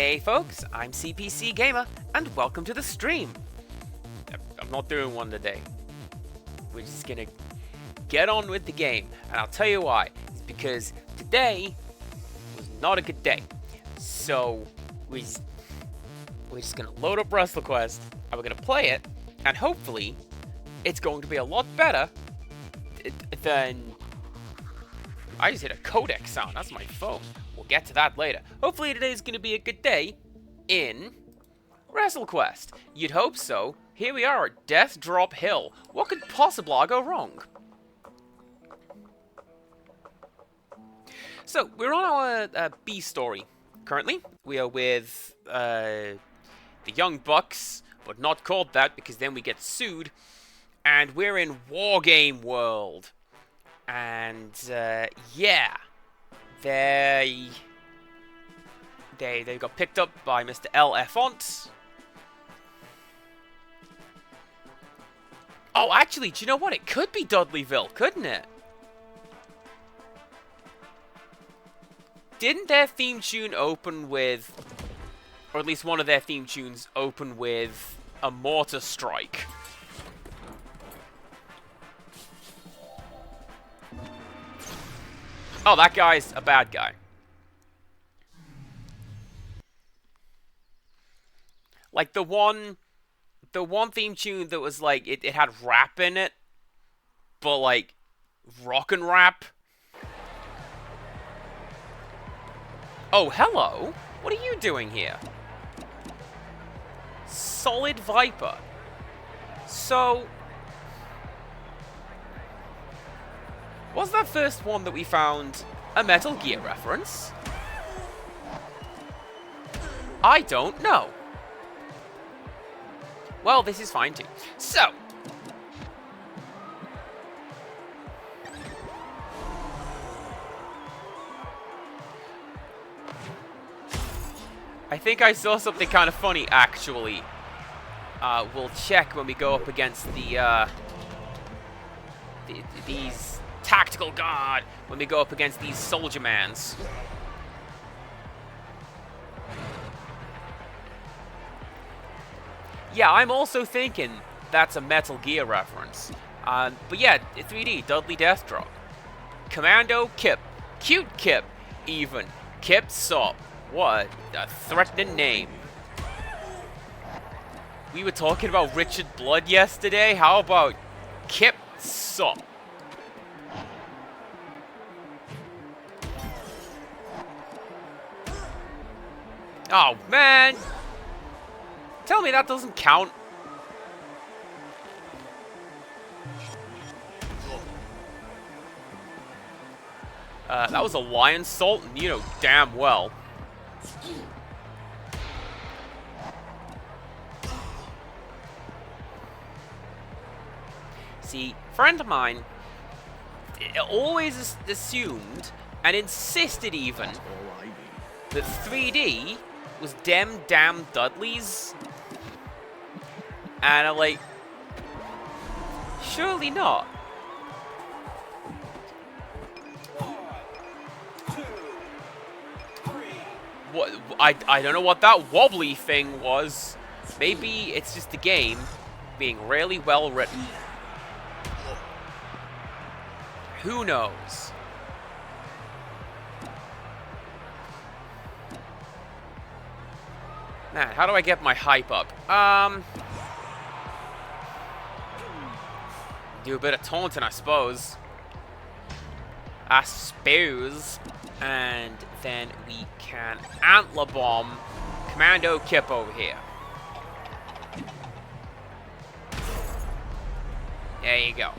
Hey folks, I'm CPC Gamer, and welcome to the stream. I'm not doing one today. We're just gonna get on with the game, and I'll tell you why. It's because today was not a good day. So we're just gonna load up WrestleQuest, and we're gonna play it, and hopefully it's going to be a lot better than... I just hit a codec sound. That's my phone. We'll get to that later. Hopefully today's going to be a good day in WrestleQuest. You'd hope so. Here we are at Death Drop Hill. What could possibly go wrong? So, we're on our B story. Currently, we are with the Young Bucks, but not called that because then we get sued. And we're in Wargame World. And, yeah, they got picked up by Mr. L. Effont. Oh, actually, do you know what? It could be Dudleyville, couldn't it? Didn't their theme tune open with, or at least one of their theme tunes open with a mortar strike? Oh, that guy's a bad guy. Like the one theme tune that was like, it had rap in it, but like rock and rap. Oh, hello. What are you doing here? Solid Viper. So... was that first one that we found a Metal Gear reference? I don't know. Well, this is fine too. So. I think I saw something kind of funny, actually. We'll check when we go up against these... Tactical guard when we go up against these soldier mans. Yeah, I'm also thinking that's a Metal Gear reference. But yeah, 3D, Dudley Death Drop. Commando Kip. Cute Kip, even. Kip Sop. What a threatening name. We were talking about Richard Blood yesterday. How about Kip Sop? Oh, man! Tell me that doesn't count. That was a lion salt, and you know damn well. See, friend of mine always assumed, and insisted even, that 3D was them damn Dudleys. And I'm like, surely not. What? I don't know what that wobbly thing was. Maybe it's just the game being really well written. Who knows? Man, how do I get my hype up? Do a bit of taunting, I suppose. And then we can Antler Bomb Commando Kip over here. There you go.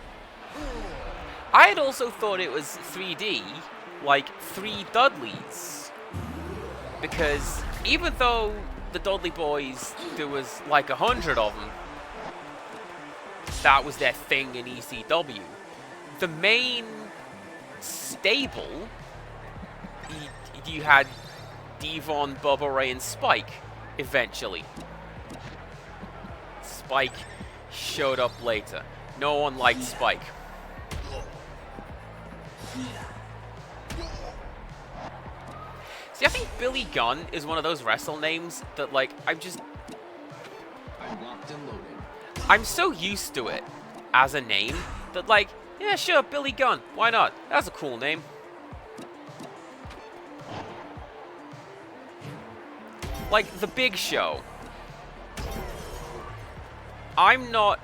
I had also thought it was 3D, like 3 Dudleys. Because even though the Dudley Boys, there was like 100 of them, that was their thing in ECW. The main stable, you had Devon, Bubba Ray, and Spike, eventually. Spike showed up later. No one liked Spike. See, I think Billy Gunn is one of those wrestle names that, like, I'm so used to it as a name that, like, yeah, sure, Billy Gunn, why not? That's a cool name. Like, The Big Show. I'm not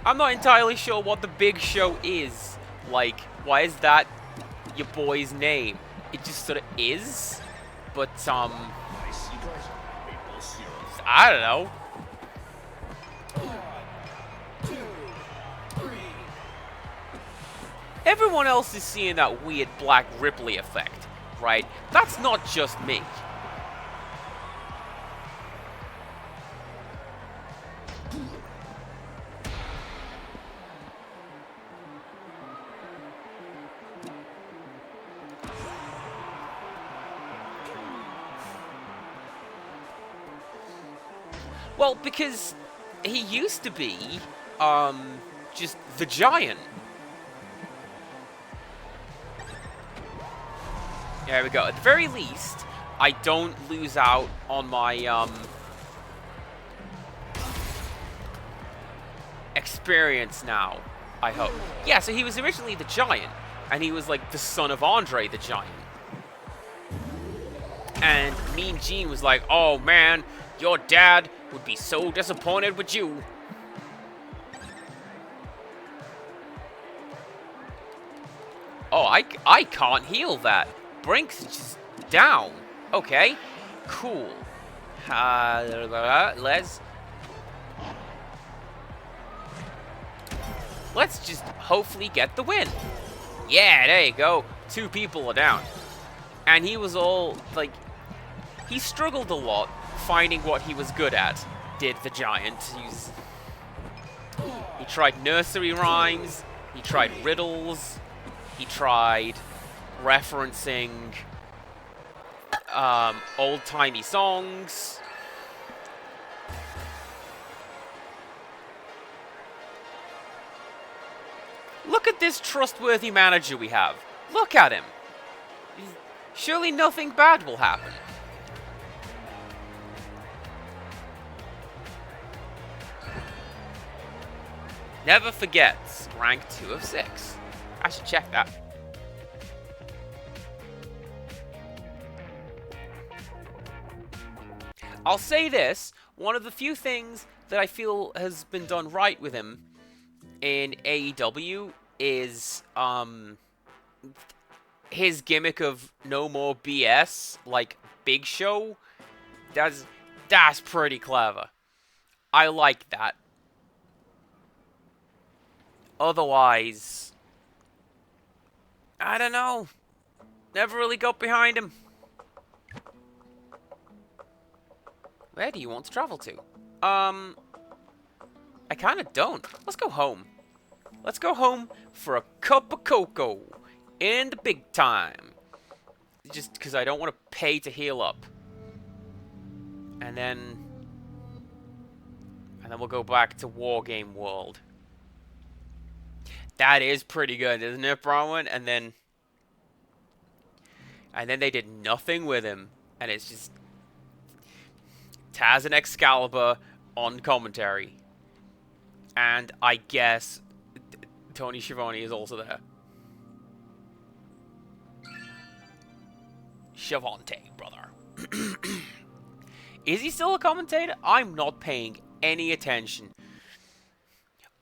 entirely sure what The Big Show is. Like, why is that your boy's name? It just sort of is. But, I don't know. Everyone else is seeing that weird Black Ripley effect, right? That's not just me. Well, because he used to be, just the Giant. There we go. At the very least, I don't lose out on my, experience now, I hope. Yeah, so he was originally the Giant, and he was, like, the son of Andre the Giant. And Mean Gene was like, oh, man, your dad would be so disappointed with you. Oh, I can't heal that. Brink's just down. Okay, cool. Let's just hopefully get the win. Yeah, there you go. 2 people are down. And he was all, like, he struggled a lot finding what he was good at, did the Giant. He tried nursery rhymes, he tried riddles, he tried referencing old-timey songs. Look at this trustworthy manager we have. Look at him. Surely nothing bad will happen. Never forgets, rank 2 of 6. I should check that. I'll say this, one of the few things that I feel has been done right with him in AEW is, his gimmick of no more BS, like Big Show. That's pretty clever. I like that. Otherwise, I don't know. Never really got behind him. Where do you want to travel to? I kind of don't. Let's go home. Let's go home for a cup of cocoa in the big time. Just because I don't want to pay to heal up. And then we'll go back to Wargame World. That is pretty good, isn't it, Bronwyn? And then they did nothing with him. And it's just Taz and Excalibur on commentary. And I guess Tony Schiavone is also there. Schiavone, brother. Is he still a commentator? I'm not paying any attention.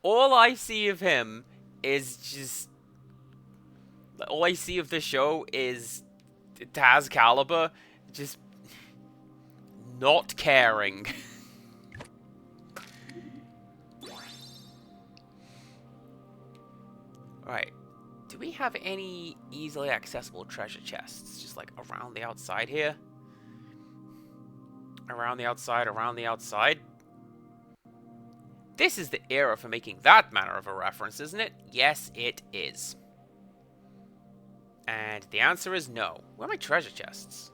All I see of him is just... all I see of the show is Taz Caliber just not caring. Right. Do we have any easily accessible treasure chests? Just like around the outside here? Around the outside, around the outside? This is the era for making that manner of a reference, isn't it? Yes, it is. And the answer is no. Where are my treasure chests?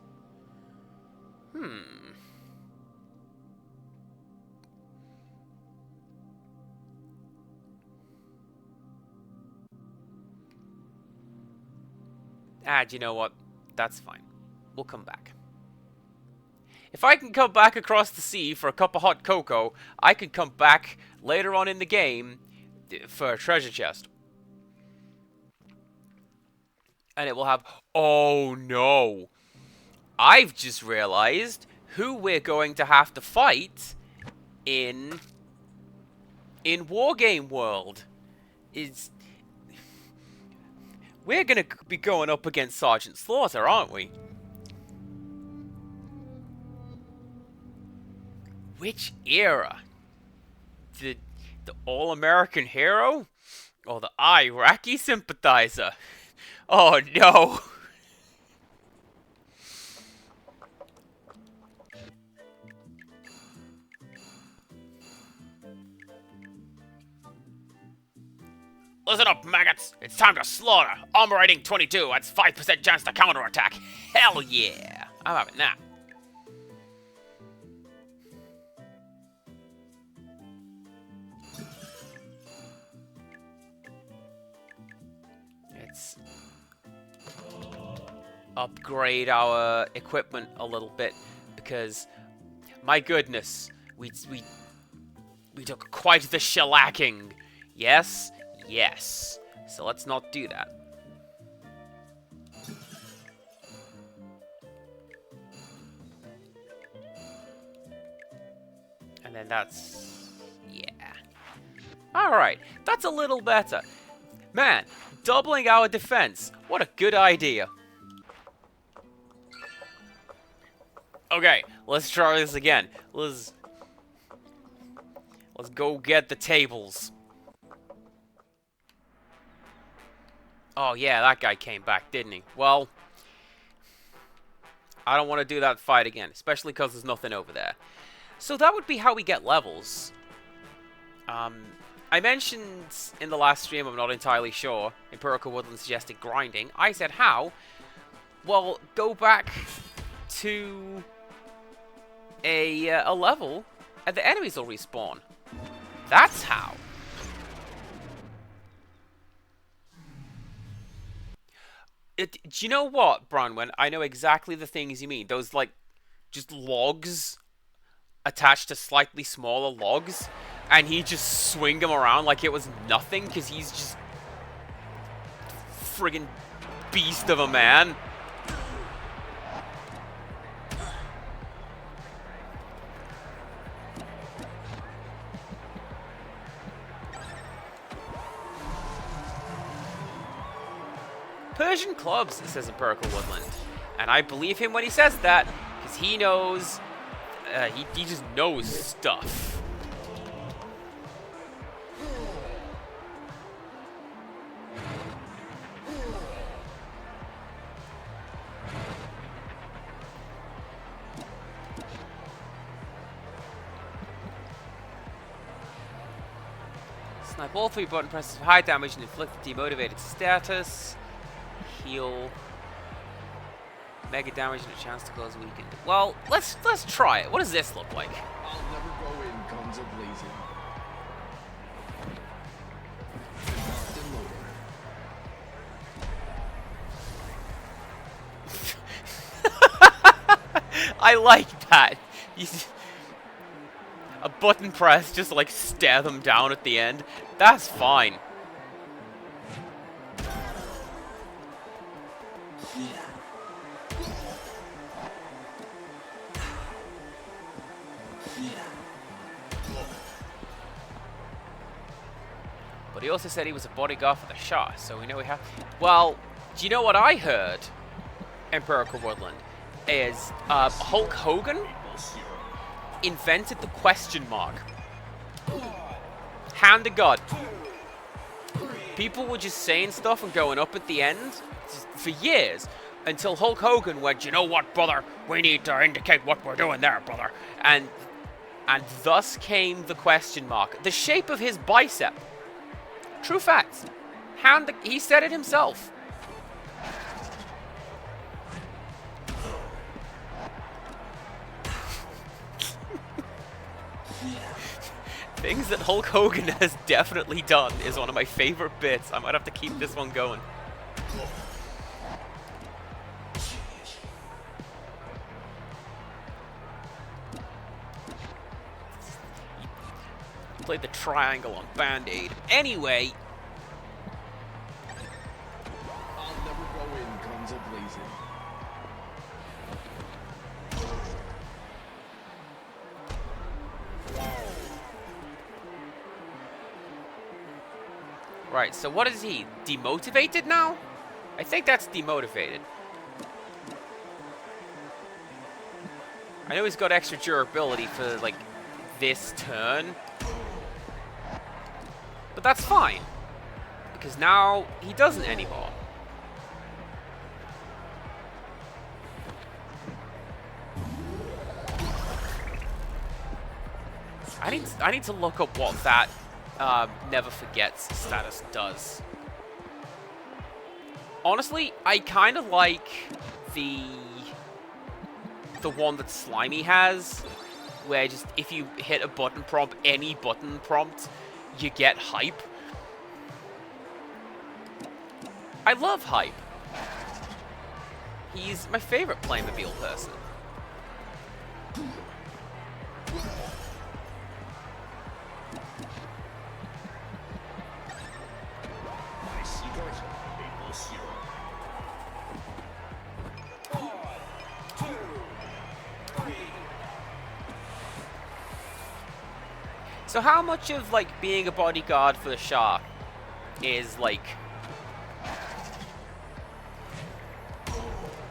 Ah, do you know what? That's fine. We'll come back. If I can come back across the sea for a cup of hot cocoa, I can come back later on in the game for a treasure chest. And it will have... Oh, no. I've just realized who we're going to have to fight in Wargame World. We're going to be going up against Sergeant Slaughter, aren't we? Which era? The All-American Hero? Or the Iraqi Sympathizer? Oh no! Listen up, maggots! It's time to slaughter! Armor rating 22, that's 5% chance to counterattack! Hell yeah! I'm having that. Let's upgrade our equipment a little bit, because, my goodness, we took quite the shellacking. Yes? Yes. So let's not do that. And then that's... yeah. Alright, that's a little better. Man, doubling our defense. What a good idea. Okay, let's try this again. Let's go get the tables. Oh yeah, that guy came back, didn't he? Well, I don't want to do that fight again, especially because there's nothing over there. So that would be how we get levels. I mentioned in the last stream, I'm not entirely sure, Empirical Woodland suggested grinding. I said how? Well, go back to a level and the enemies will respawn. That's how. Do you know what, Bronwyn? I know exactly the things you mean. Those, like, just logs attached to slightly smaller logs, and he just swing them around like it was nothing, because he's just friggin' beast of a man. Persian clubs, says Empirical Woodland. And I believe him when he says that, because he knows, he just knows stuff. Snipe all 3 button presses for high damage and inflict demotivated status. Heal. Mega damage and a chance to close weakened. Well, let's try it. What does this look like? I'll never go in guns a-blazing. I like that. A button press, just like stare them down at the end. That's fine. But he also said he was a bodyguard for the Shah, so we know we have... Well, do you know what I heard, Empirical Woodland? Is Hulk Hogan invented the question mark. Hand to God. People were just saying stuff and going up at the end for years until Hulk Hogan went, you know what, brother? We need to indicate what we're doing there, brother. And thus came the question mark. The shape of his bicep. True facts. He said it himself. Things that Hulk Hogan has definitely done is one of my favorite bits. I might have to keep this one going. Played the triangle on Band-Aid. Anyway. I'll never go in guns a-blazing. Right, so what is he? Demotivated now? I think that's demotivated. I know he's got extra durability for, like, this turn. But that's fine. Because now he doesn't anymore. I need to look up what that Never Forgets status does. Honestly, I kind of like the one that Slimy has, where just if you hit a button prompt, any button prompt, you get hype. I love hype. He's my favorite Playmobil person. So how much of, like, being a bodyguard for the Shah is, like,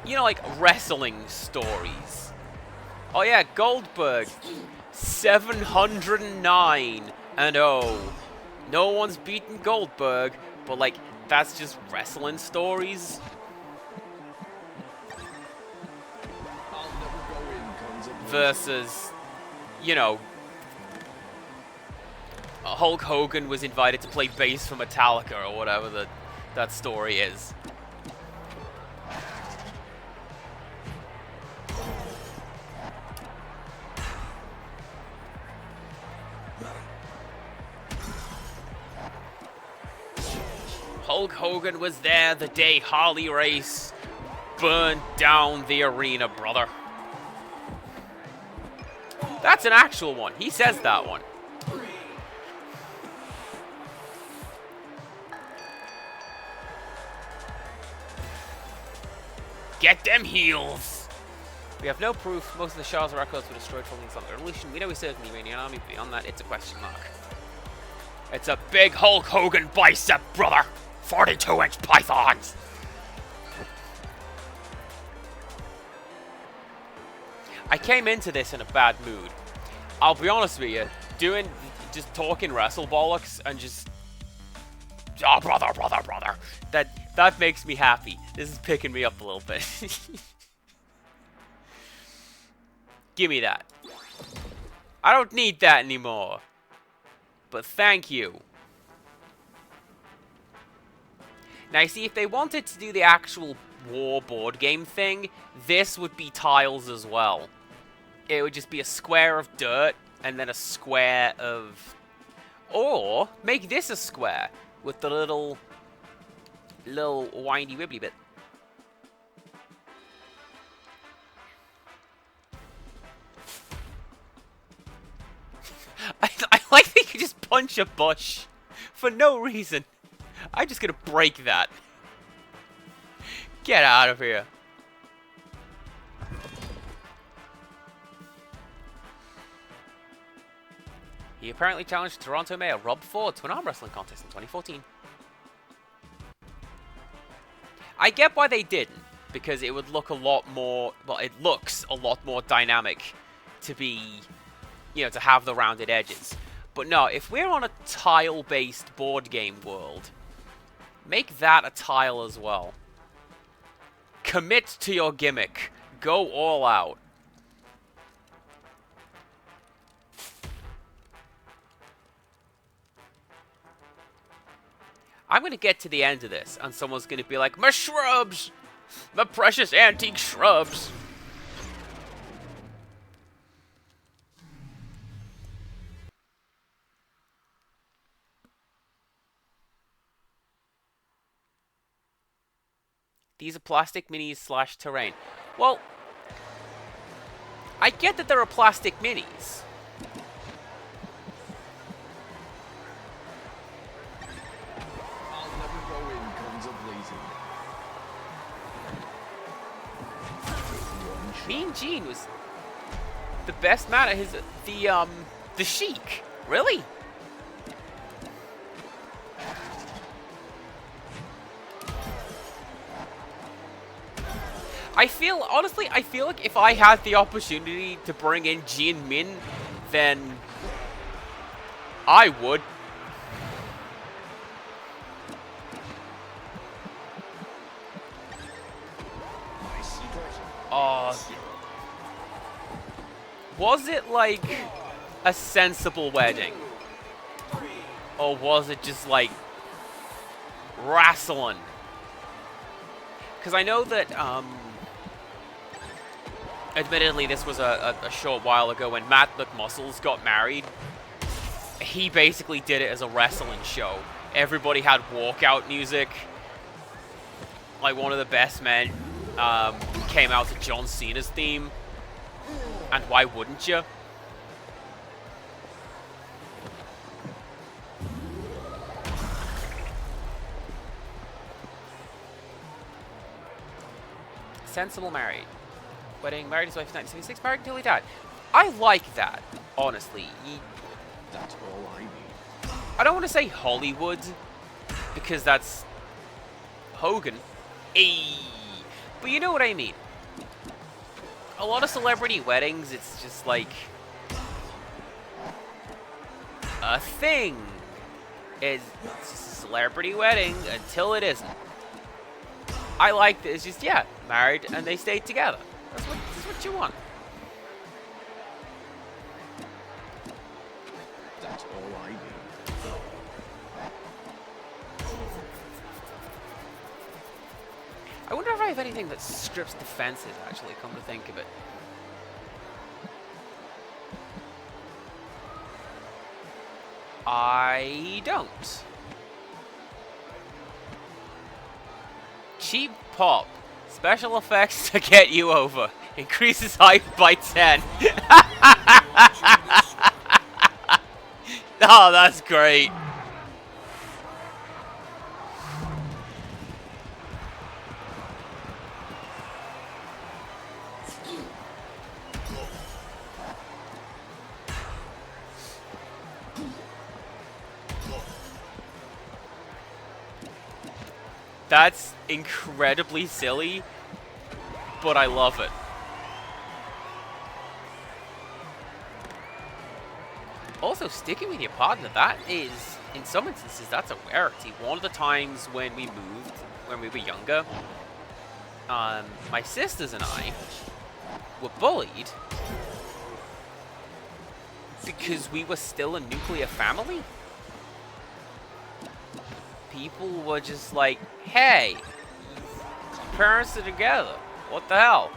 you know, like, wrestling stories? Oh yeah, Goldberg, 709-0. No one's beaten Goldberg, but, like, that's just wrestling stories. I'll never go in guns a-blazing. Versus, you know, Hulk Hogan was invited to play bass for Metallica or whatever that story is. Hulk Hogan was there the day Harley Race burned down the arena, brother. That's an actual one. He says that one. Get them heels! We have no proof. Most of the Shah's records were destroyed following the Islamic Revolution. We know he served in the Iranian army, but beyond that, it's a question mark. It's a big Hulk Hogan bicep, brother! 42-inch pythons! I came into this in a bad mood. I'll be honest with you, just talking wrestle bollocks and just, oh, brother, that makes me happy. This is picking me up a little bit. Give me that. I don't need that anymore. But thank you. Now, you see, if they wanted to do the actual war board game thing, this would be tiles as well. It would just be a square of dirt, and then a square of... Or, make this a square, with the little windy wibbly bit. I like that you can just punch a bush for no reason. I'm just gonna break that. Get out of here. He apparently challenged Toronto Mayor Rob Ford to an arm wrestling contest in 2014. I get why they didn't, because it would look a lot more, well, it looks a lot more dynamic to be, you know, to have the rounded edges. But no, if we're on a tile-based board game world, make that a tile as well. Commit to your gimmick. Go all out. I'm going to get to the end of this, and someone's going to be like, my shrubs! My precious antique shrubs! These are plastic minis / terrain. Well, I get that there are plastic minis. Mean Gene was the best man at the Sheik. Really? Honestly, I feel like if I had the opportunity to bring in Gene Min, then I would. Was it like a sensible wedding? Or was it just like wrestling? Because I know that, admittedly, this was a short while ago when Matt McMuscles got married. He basically did it as a wrestling show. Everybody had walkout music. Like, one of the best men came out to John Cena's theme. And why wouldn't you? Sensible married. Wedding, married his wife in 1976, married until he died. I like that, honestly. That's all I need. I don't want to say Hollywood, because that's Hogan. Ayy. But you know what I mean. A lot of celebrity weddings, it's just like a thing. It's just a celebrity wedding until it isn't. I like that. It's just, yeah, married and they stayed together. That's what you want. That's all I need. I wonder if I have anything that strips defenses, actually, come to think of it. I don't. Cheap pop. Special effects to get you over. Increases height by 10. Oh, that's great. That's incredibly silly, but I love it. Also, sticking with your partner, that is, in some instances, that's a rarity. One of the times when we moved, when we were younger, my sisters and I were bullied because we were still a nuclear family. People were just like, hey, parents are together. What the hell?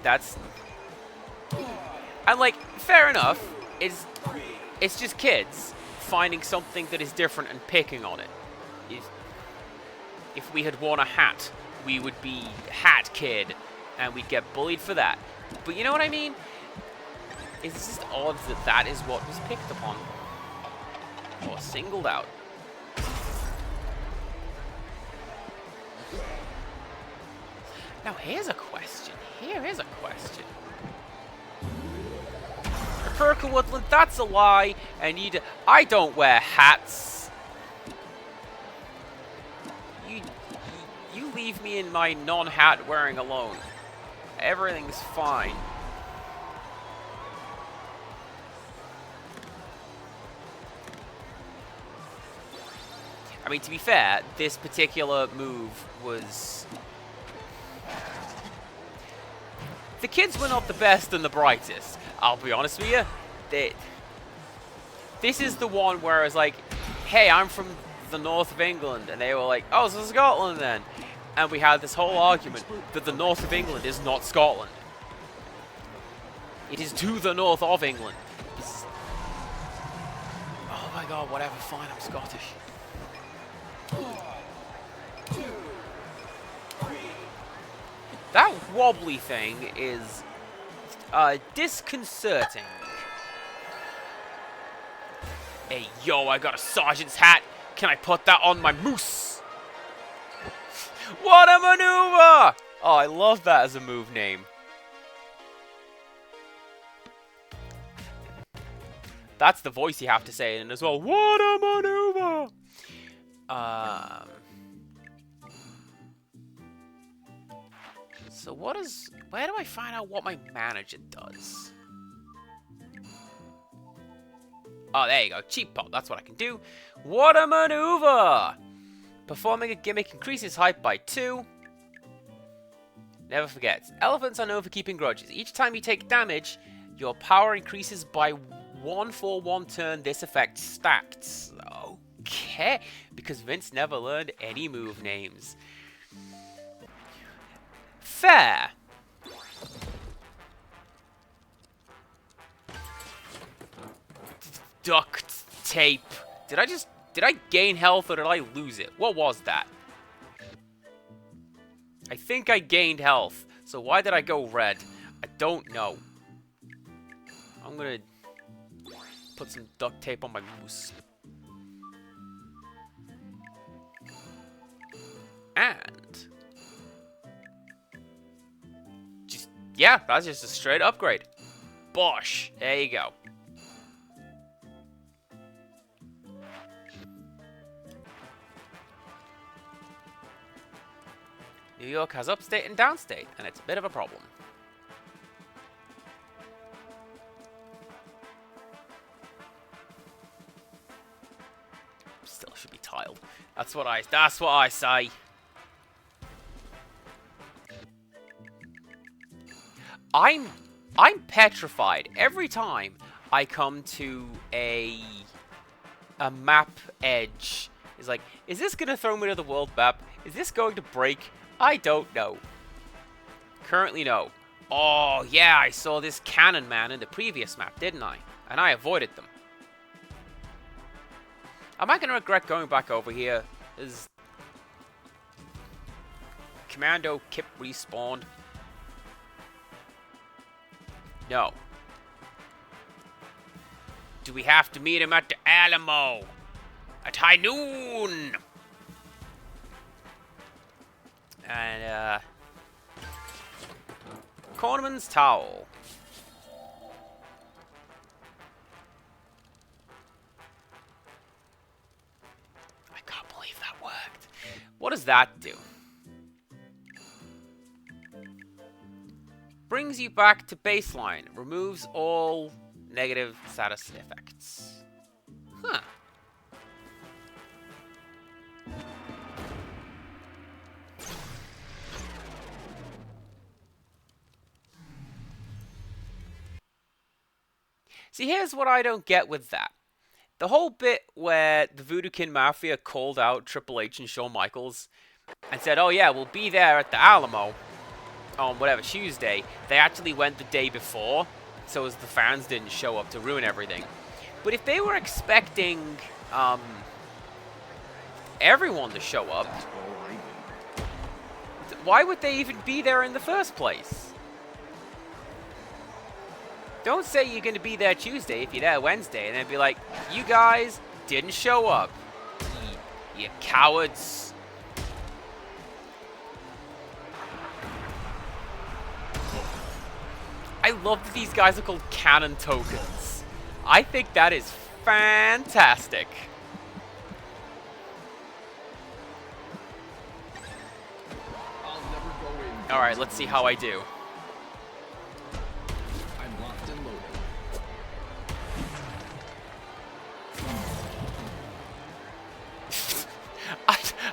That's... And like, fair enough. It's just kids finding something that is different and picking on it. If we had worn a hat, we would be hat kid, and we'd get bullied for that. But you know what I mean? It's just odd that that is what was picked upon. Or singled out. Now here's a question. Here is a question. Perka Woodland, that's a lie, and I don't wear hats. You leave me in my non-hat wearing alone. Everything's fine. I mean, to be fair, this particular move was... The kids were not the best and the brightest. I'll be honest with you. This is the one where I was like, hey, I'm from the north of England. And they were like, oh, so Scotland then. And we had this whole argument that the north of England is not Scotland. It is to the north of England. Oh my god, whatever, fine, I'm Scottish. That wobbly thing is disconcerting. Hey, yo, I got a sergeant's hat. Can I put that on my moose? What a maneuver! Oh, I love that as a move name. That's the voice you have to say it in as well. What a maneuver! So what is... Where do I find out what my manager does? Oh, there you go. Cheap pop. That's what I can do. What a maneuver! Performing a gimmick increases height by 2. Never forget. Elephants are known for keeping grudges. Each time you take damage, your power increases by 1 for 1 turn. This effect stacked. Okay. Because Vince never learned any move names. Fair. Duct tape. Did I gain health or did I lose it? What was that? I think I gained health. So why did I go red? I don't know. I'm gonna put some duct tape on my moose. And just, yeah, that's just a straight upgrade. Bosh. There you go. New York has upstate and downstate, and it's a bit of a problem. Still should be tiled. That's what I say. I'm petrified every time I come to a map edge. It's like, is this gonna throw me to the world map? Is this going to break? I don't know. Currently, no. Oh, yeah, I saw this cannon man in the previous map, didn't I? And I avoided them. Am I going to regret going back over here? Is Commando Kip respawned? No. Do we have to meet him at the Alamo? At high noon? And, Cornerman's Towel. I can't believe that worked. What does that do? Brings you back to baseline. Removes all negative status effects. Huh. See, here's what I don't get with that. The whole bit where the Voodoo Kin Mafia called out Triple H and Shawn Michaels and said, oh yeah, we'll be there at the Alamo on whatever Tuesday. They actually went the day before, so as the fans didn't show up to ruin everything. But if they were expecting everyone to show up, why would they even be there in the first place? Don't say you're going to be there Tuesday if you're there Wednesday, and then be like, you guys didn't show up. You cowards. I love that these guys are called cannon tokens. I think that is fantastic. Alright, let's see how I do.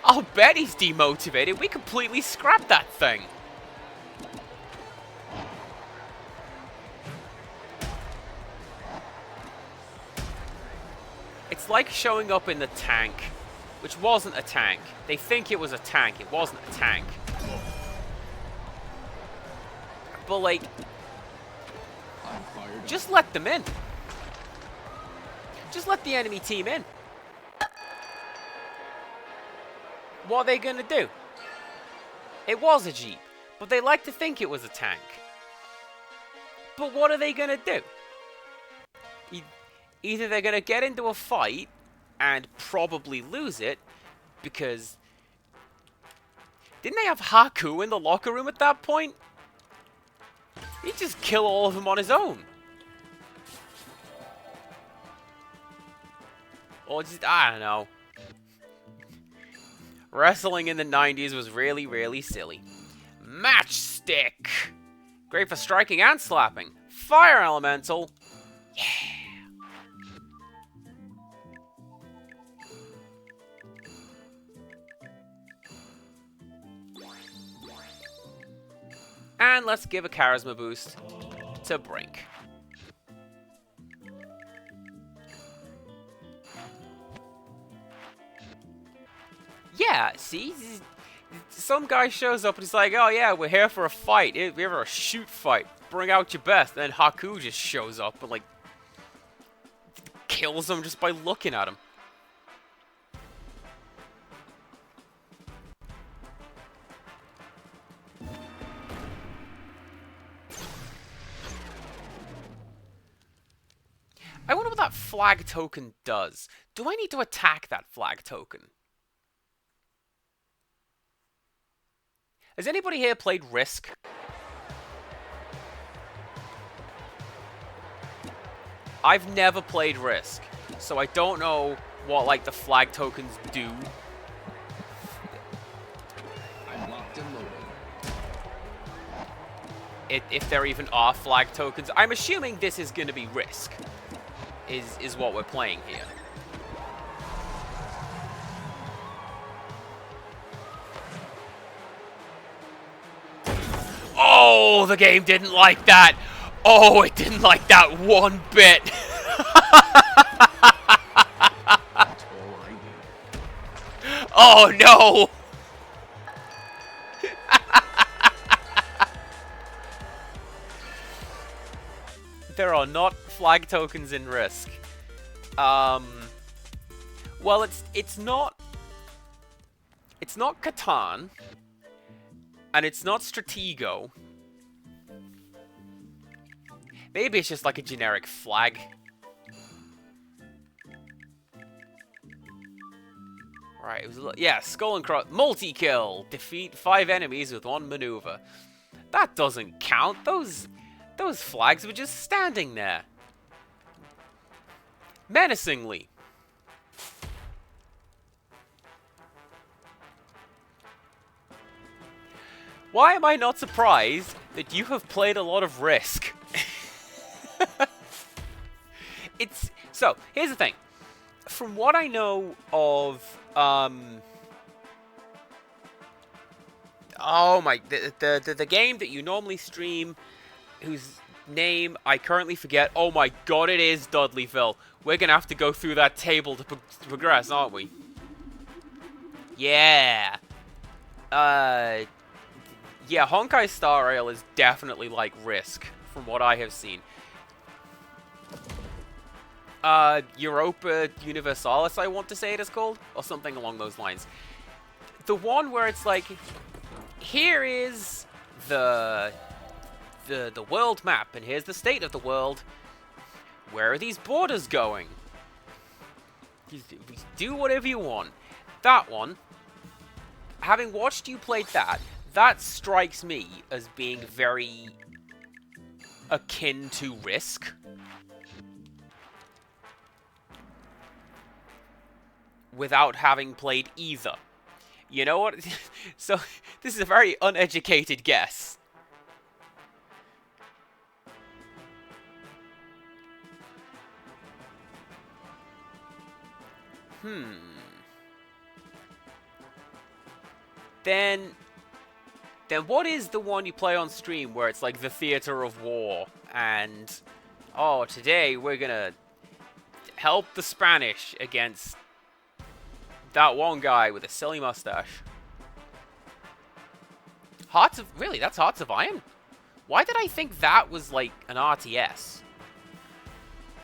I'll bet he's demotivated. We completely scrapped that thing. It's like showing up in the tank, which wasn't a tank. They think it was a tank. It wasn't a tank. But, like, just let them in. Just let the enemy team in. What are they going to do? It was a Jeep, but they like to think it was a tank. But what are they going to do? Either they're going to get into a fight and probably lose it, because... Didn't they have Haku in the locker room at that point? He'd just kill all of them on his own. Or just, I don't know. Wrestling in the 90s was really, really silly. Matchstick! Great for striking and slapping. Fire Elemental. Yeah! And let's give a Charisma boost to Brink. Yeah, see? Some guy shows up and he's like, oh yeah, we're here for a fight. We're here for a shoot fight. Bring out your best. And then Haku just shows up and, like, kills him just by looking at him. I wonder what that flag token does. Do I need to attack that flag token? Has anybody here played Risk? I've never played Risk, so I don't know what, like, the flag tokens do. I'm locked and loaded. If there even are flag tokens. I'm assuming this is going to be Risk, is what we're playing here. Oh, the game didn't like that. Oh, it didn't like that one bit. That's all I need. Oh, no. There are not flag tokens in Risk. Well, it's not Catan, and it's not Stratego. Maybe it's just like a generic flag. Right, it was yeah, Skull and Cross multi-kill. Defeat 5 enemies with 1 maneuver. That doesn't count. Those flags were just standing there. Menacingly. Why am I not surprised that you have played a lot of Risk? So, here's the thing. From what I know of, the game that you normally stream, whose name I currently forget. Oh my god, it is Dudleyville. We're gonna have to go through that table to progress, aren't we? Yeah. Yeah, Honkai Star Rail is definitely like Risk, from what I have seen. Europa Universalis, I want to say it is called, or something along those lines. The one where it's like, here is the world map, and here's the state of the world. Where are these borders going? Do whatever you want. That one, having watched you play that strikes me as being very akin to Risk. Without having played either. You know what? So, this is a very uneducated guess. Then what is the one you play on stream where it's like the theater of war and, oh, today we're gonna help the Spanish against that one guy with a silly mustache. Really, that's Hearts of Iron? Why did I think that was like an RTS?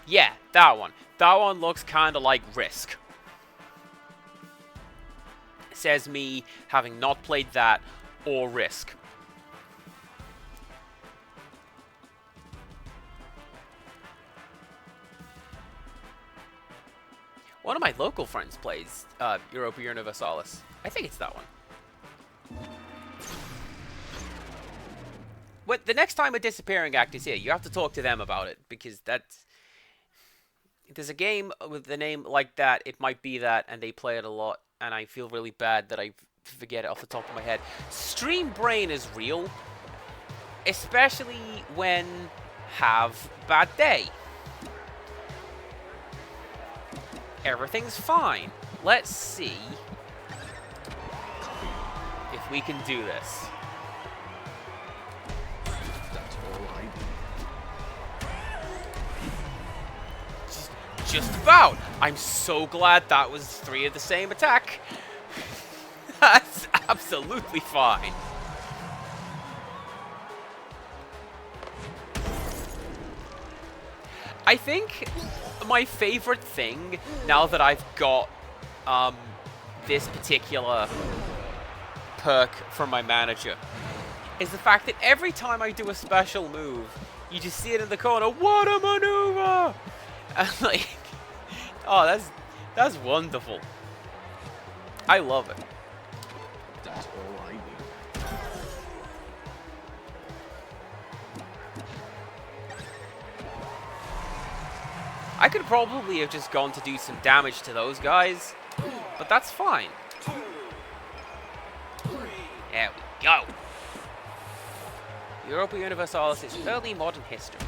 Yeah, that one. That one looks kind of like Risk. Says me having not played that or Risk. One of my local friends plays Europa Universalis. I think it's that one. But the next time a disappearing act is here, you have to talk to them about it, because that's... There's a game with the name like that. It might be that, and they play it a lot, and I feel really bad that I forget it off the top of my head. Stream brain is real, especially when have bad day. Everything's fine. Let's see if we can do this. That's all I need. Just about. I'm so glad that was 3 of the same attack. That's absolutely fine. I think my favorite thing, now that I've got this particular perk from my manager, is the fact that every time I do a special move, you just see it in the corner, what a maneuver! And like, oh, that's wonderful. I love it. That's all I need. I could probably have just gone to do some damage to those guys, but that's fine. There we go. Europa Universalis is early modern history.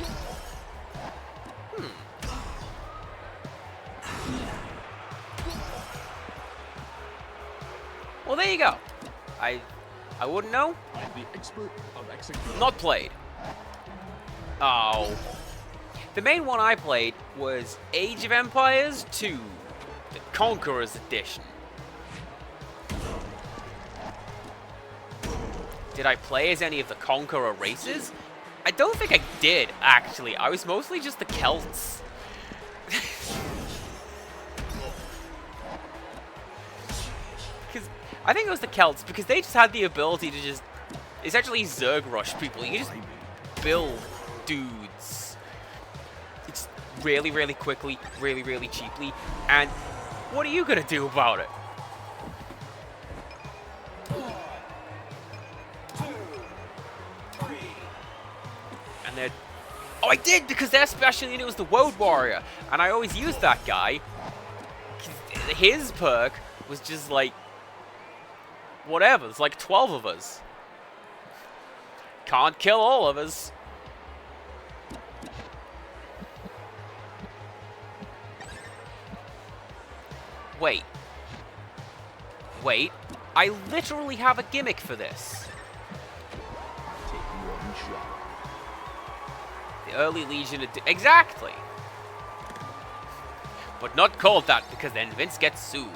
Well, there you go. I wouldn't know. I'm the expert of execution. Not played. Oh. The main one I played was Age of Empires 2, the Conqueror's Edition. Did I play as any of the Conqueror races? I don't think I did, actually. I was mostly just the Celts. Because I think it was the Celts, because they just had the ability to just essentially Zerg rush people. You just build dudes. It's really, really quickly, really, really cheaply. And what are you going to do about it? And then, oh, I did, because their special unit was the Woad Warrior, and I always used that guy. His perk was just like, whatever, there's like 12 of us. Can't kill all of us. Wait. Wait, I literally have a gimmick for this. Take one shot. The early Legion... Exactly! But not called that, because then Vince gets sued.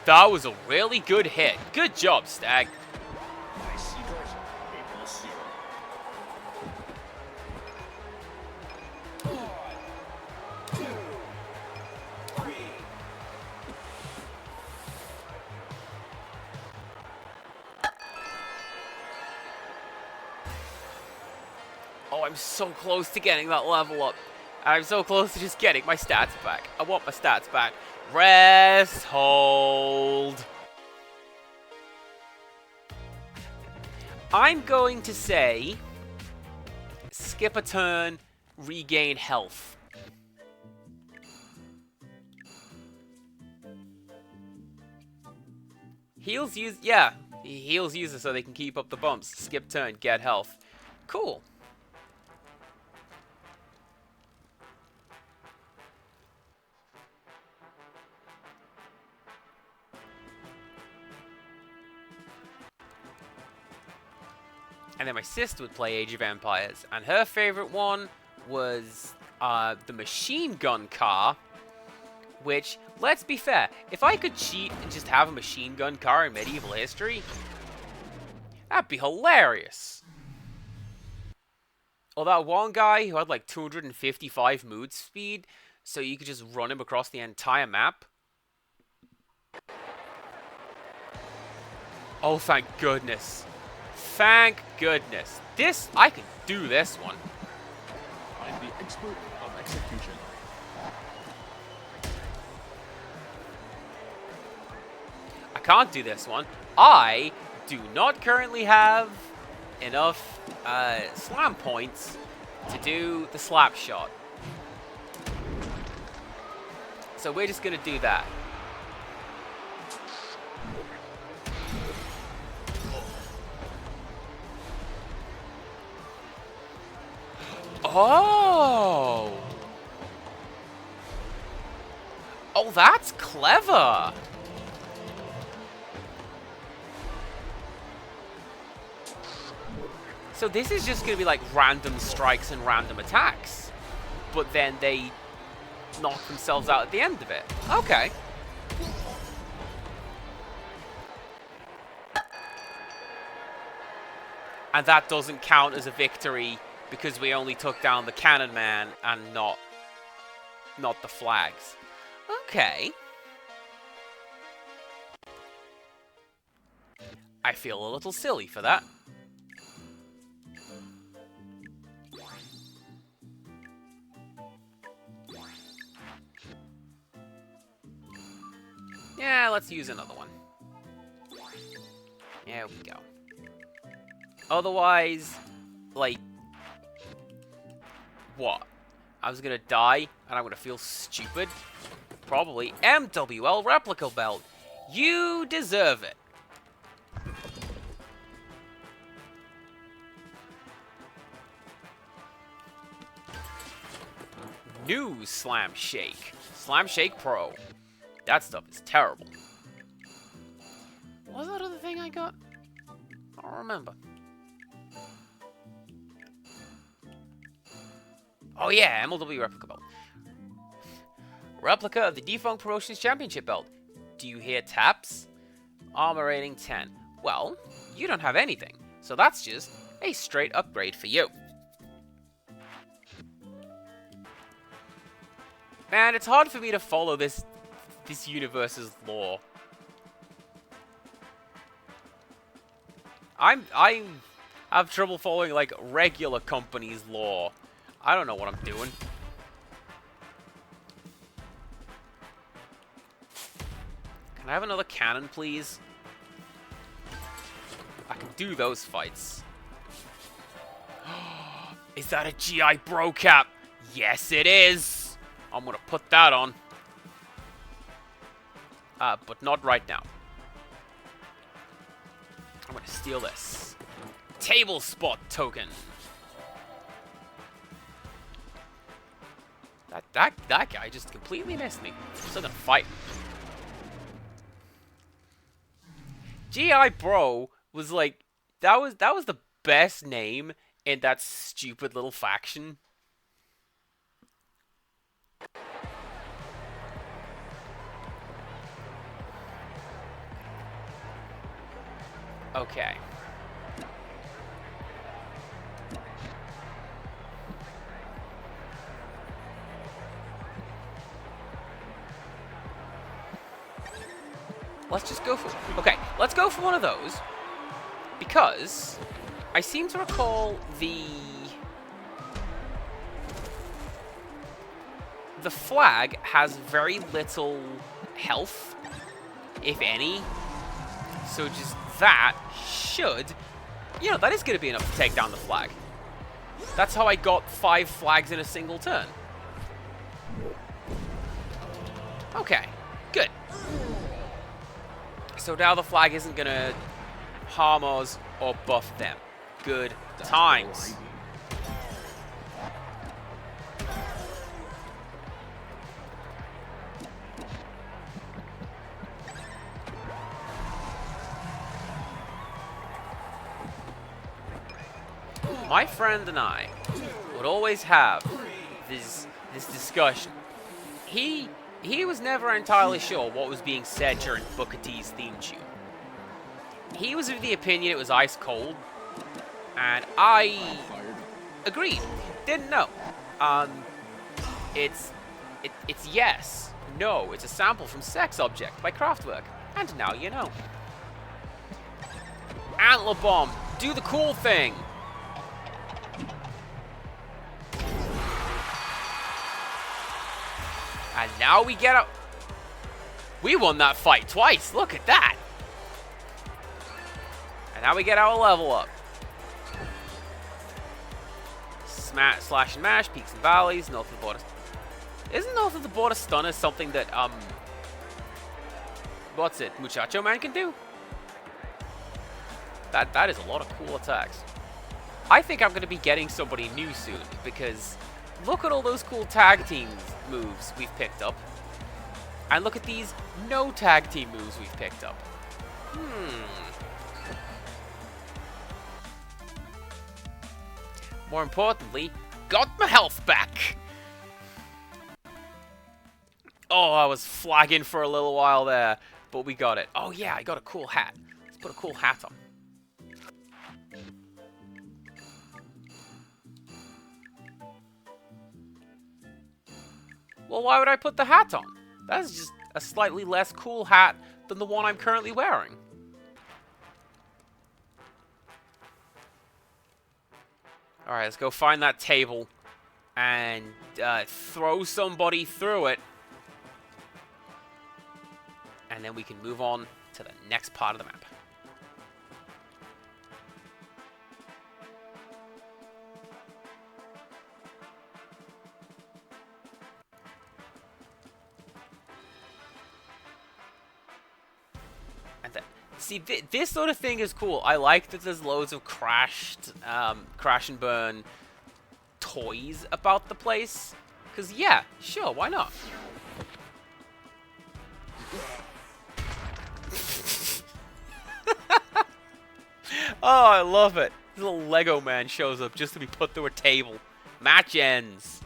That was a really good hit. Good job, Stag. My secret, Maple syrup. Oh, I'm so close to getting that level up. I'm so close to just getting my stats back. I want my stats back. Rest, hold. I'm going to say, skip a turn, regain health. Heals use, yeah, heals users so they can keep up the bumps. Skip turn, get health. Cool. And then my sister would play Age of Empires, and her favorite one was the machine gun car, which, let's be fair, if I could cheat and just have a machine gun car in medieval history, that'd be hilarious. Or that one guy who had like 255 mood speed, so you could just run him across the entire map. Oh, thank goodness. Thank goodness. This, I can do this one. I'm the expert of execution. I can't do this one. I do not currently have enough slam points to do the slap shot. So we're just going to do that. Oh! Oh, that's clever! So this is just going to be like random strikes and random attacks. But then they knock themselves out at the end of it. Okay. And that doesn't count as a victory because we only took down the Cannon Man and not the flags. Okay. I feel a little silly for that. Yeah, let's use another one. There we go. Otherwise, like, what? I was gonna die, and I'm gonna feel stupid? Probably. MWL Replica Belt. You deserve it. New Slam Shake. Slam Shake Pro. That stuff is terrible. What was that other thing I got? I don't remember. Oh yeah, MLW Replica Belt. Replica of the Defunct Promotions Championship Belt. Do you hear taps? Armor rating 10. Well, you don't have anything, so that's just a straight upgrade for you. Man, it's hard for me to follow this universe's lore. I have trouble following like regular companies' lore. I don't know what I'm doing. Can I have another cannon, please? I can do those fights. Is that a GI Bro cap? Yes, it is. I'm gonna put that on. But not right now. I'm gonna steal this. Table spot token. That guy just completely missed me. I'm still gonna fight. GI Bro was like that was the best name in that stupid little faction. Okay. Let's just go for... Okay, let's go for one of those. Because I seem to recall the flag has very little health, if any. So just that should... You know, that is going to be enough to take down the flag. That's how I got 5 flags in a single turn. Okay, good. So now the flag isn't going to harm us or buff them. Good times. My friend and I would always have this discussion. He was never entirely sure what was being said during Booker T's theme tune. He was of the opinion it was ice cold, and I agreed. Didn't know. It's yes, no. It's a sample from Sex Object by Kraftwerk, and now you know. Antler Bomb, do the cool thing. And now we get up. We won that fight twice. Look at that. now we get our level up. Slash and mash, peaks and valleys, north of the border. Isn't north of the border stunner something that, what's it, Muchacho Man can do? That is a lot of cool attacks. I think I'm going to be getting somebody new soon, because look at all those cool tag team moves we've picked up. And look at these no tag team moves we've picked up. More importantly, got my health back. Oh, I was flagging for a little while there, but we got it. Oh yeah, I got a cool hat. Let's put a cool hat on. Well, why would I put the hat on? That's just a slightly less cool hat than the one I'm currently wearing. Alright, let's go find that table and throw somebody through it. And then we can move on to the next part of the map. And then, see, this sort of thing is cool. I like that there's loads of crash and burn toys about the place. Because, yeah, sure, why not? Oh, I love it. This little Lego man shows up just to be put through a table. Match ends.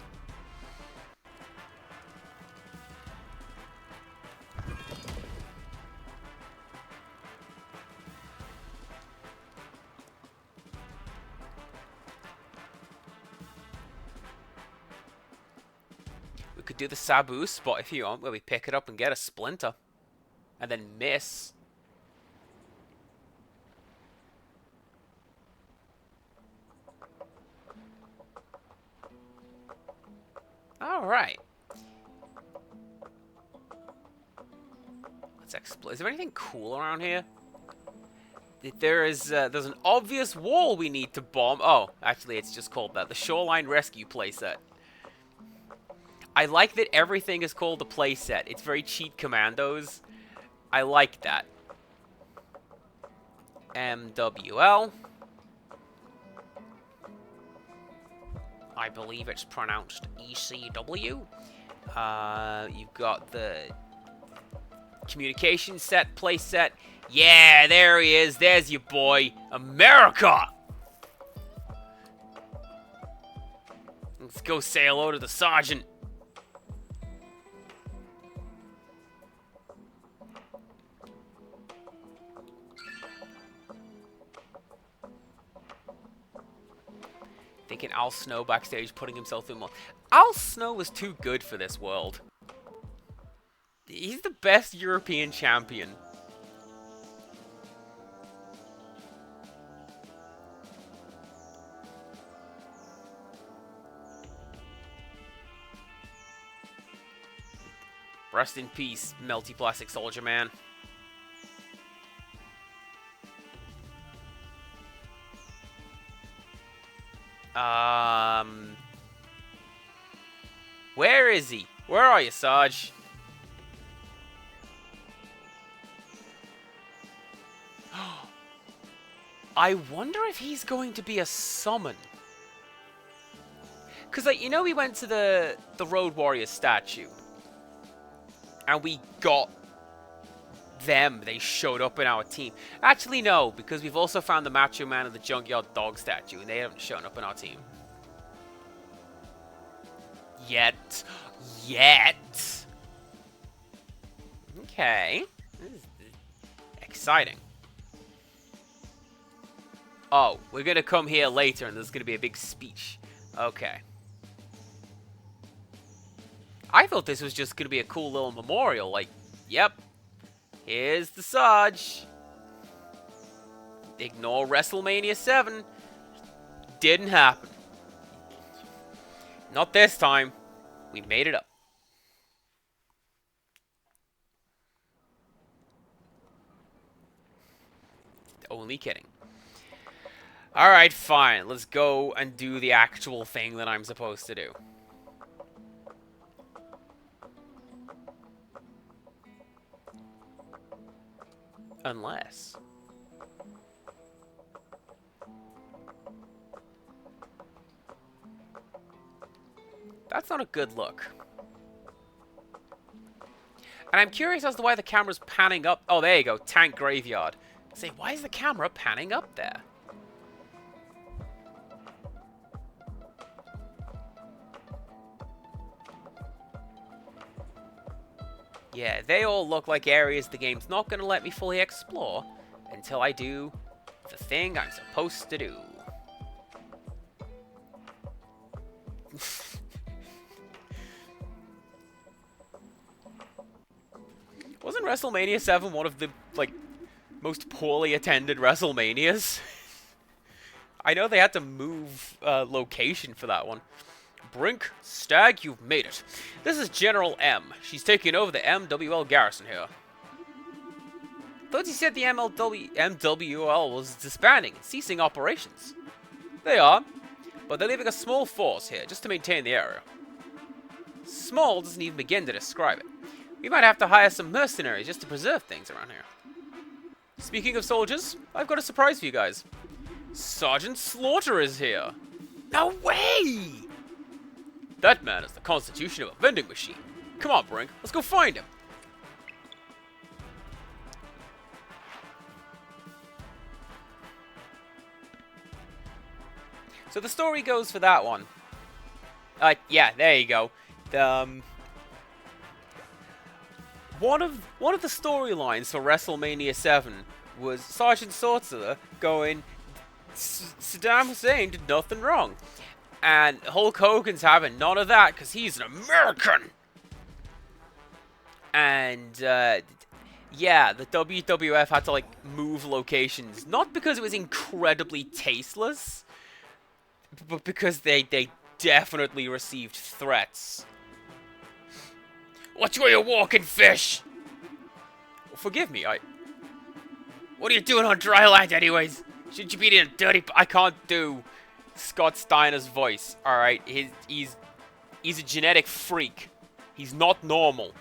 We could do the Sabu spot if you want, where we pick it up and get a splinter. And then miss. Alright. Let's explore. Is there anything cool around here? There's an obvious wall we need to bomb. Oh, actually, it's just called that. The Shoreline Rescue playset. I like that everything is called a playset. It's very cheat commandos. I like that. MWL. I believe it's pronounced ECW. You've got the communication set, play set. Yeah, there he is. There's your boy, America. Let's go say hello to the sergeant. Thinking Al Snow backstage putting himself in more. Al Snow was too good for this world. He's the best European champion. Rest in peace, Melty Plastic Soldier Man. Where is he? Where are you, Sarge? I wonder if he's going to be a summon. Because, like, you know, we went to the Road Warrior statue. And we got them. They showed up in our team. Actually, no, because we've also found the Macho Man and the Junkyard Dog statue, and they haven't shown up in our team. Yet. Okay. This is exciting. Oh, we're going to come here later, and there's going to be a big speech. Okay. I thought this was just going to be a cool little memorial. Like, yep. Here's the Sarge. Ignore WrestleMania 7. Didn't happen. Not this time. We made it up. Only kidding. Alright, fine. Let's go and do the actual thing that I'm supposed to do. Unless... That's not a good look. And I'm curious as to why the camera's panning up. Oh, there you go. Tank graveyard. Say, why is the camera panning up there? Yeah, they all look like areas the game's not going to let me fully explore until I do the thing I'm supposed to do. Wasn't WrestleMania 7 one of the, like, most poorly attended WrestleManias? I know they had to move location for that one. Brink, Stag, you've made it. This is General M. She's taking over the MWL garrison here. Thought you said the MWL was disbanding and ceasing operations. They are, but they're leaving a small force here just to maintain the area. Small doesn't even begin to describe it. We might have to hire some mercenaries just to preserve things around here. Speaking of soldiers, I've got a surprise for you guys. Sergeant Slaughter is here. No way! That man is the constitution of a vending machine. Come on, Brink, let's go find him. So the story goes for that one. Yeah, there you go. One of the storylines for WrestleMania 7 was Sergeant Slaughter going, Saddam Hussein did nothing wrong. And Hulk Hogan's having none of that because he's an American. And, yeah, the WWF had to, like, move locations. Not because it was incredibly tasteless, but because they definitely received threats. Watch where you're walking, fish! Forgive me, What are you doing on dry land, anyways? Shouldn't you be in a dirty... I can't do Scott Steiner's voice, alright? He's a genetic freak. He's not normal.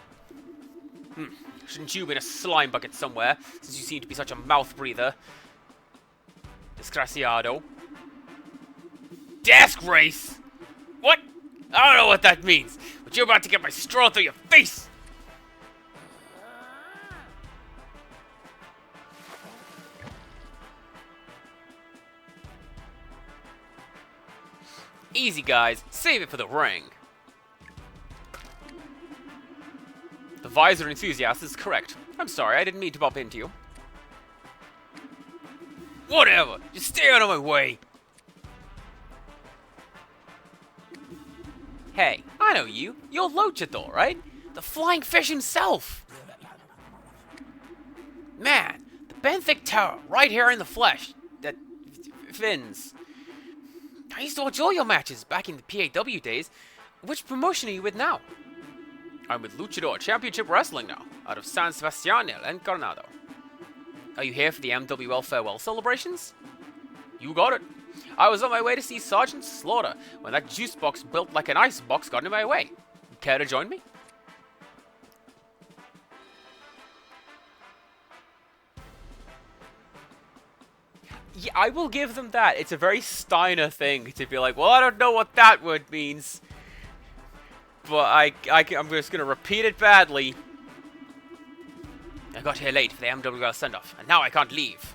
Shouldn't you be in a slime bucket somewhere, since you seem to be such a mouth breather? Desgraciado. Desk race? What? I don't know what that means, but you're about to get my straw through your face! Easy, guys. Save it for the ring. The visor enthusiast is correct. I'm sorry, I didn't mean to bump into you. Whatever. Just stay out of my way. Hey, I know you. You're Luchador, right? The flying fish himself. Man, the benthic terror, right here in the flesh. That... fins. I used to watch all your matches back in the PAW days. Which promotion are you with now? I'm with Luchador Championship Wrestling now, out of San Sebastián el Encarnado. Are you here for the MWL farewell celebrations? You got it. I was on my way to see Sergeant Slaughter when that juice box built like an ice box got in my way. Care to join me? Yeah, I will give them that. It's a very Steiner thing to be like, well, I don't know what that word means. But I'm just going to repeat it badly. I got here late for the MWL send-off, and now I can't leave.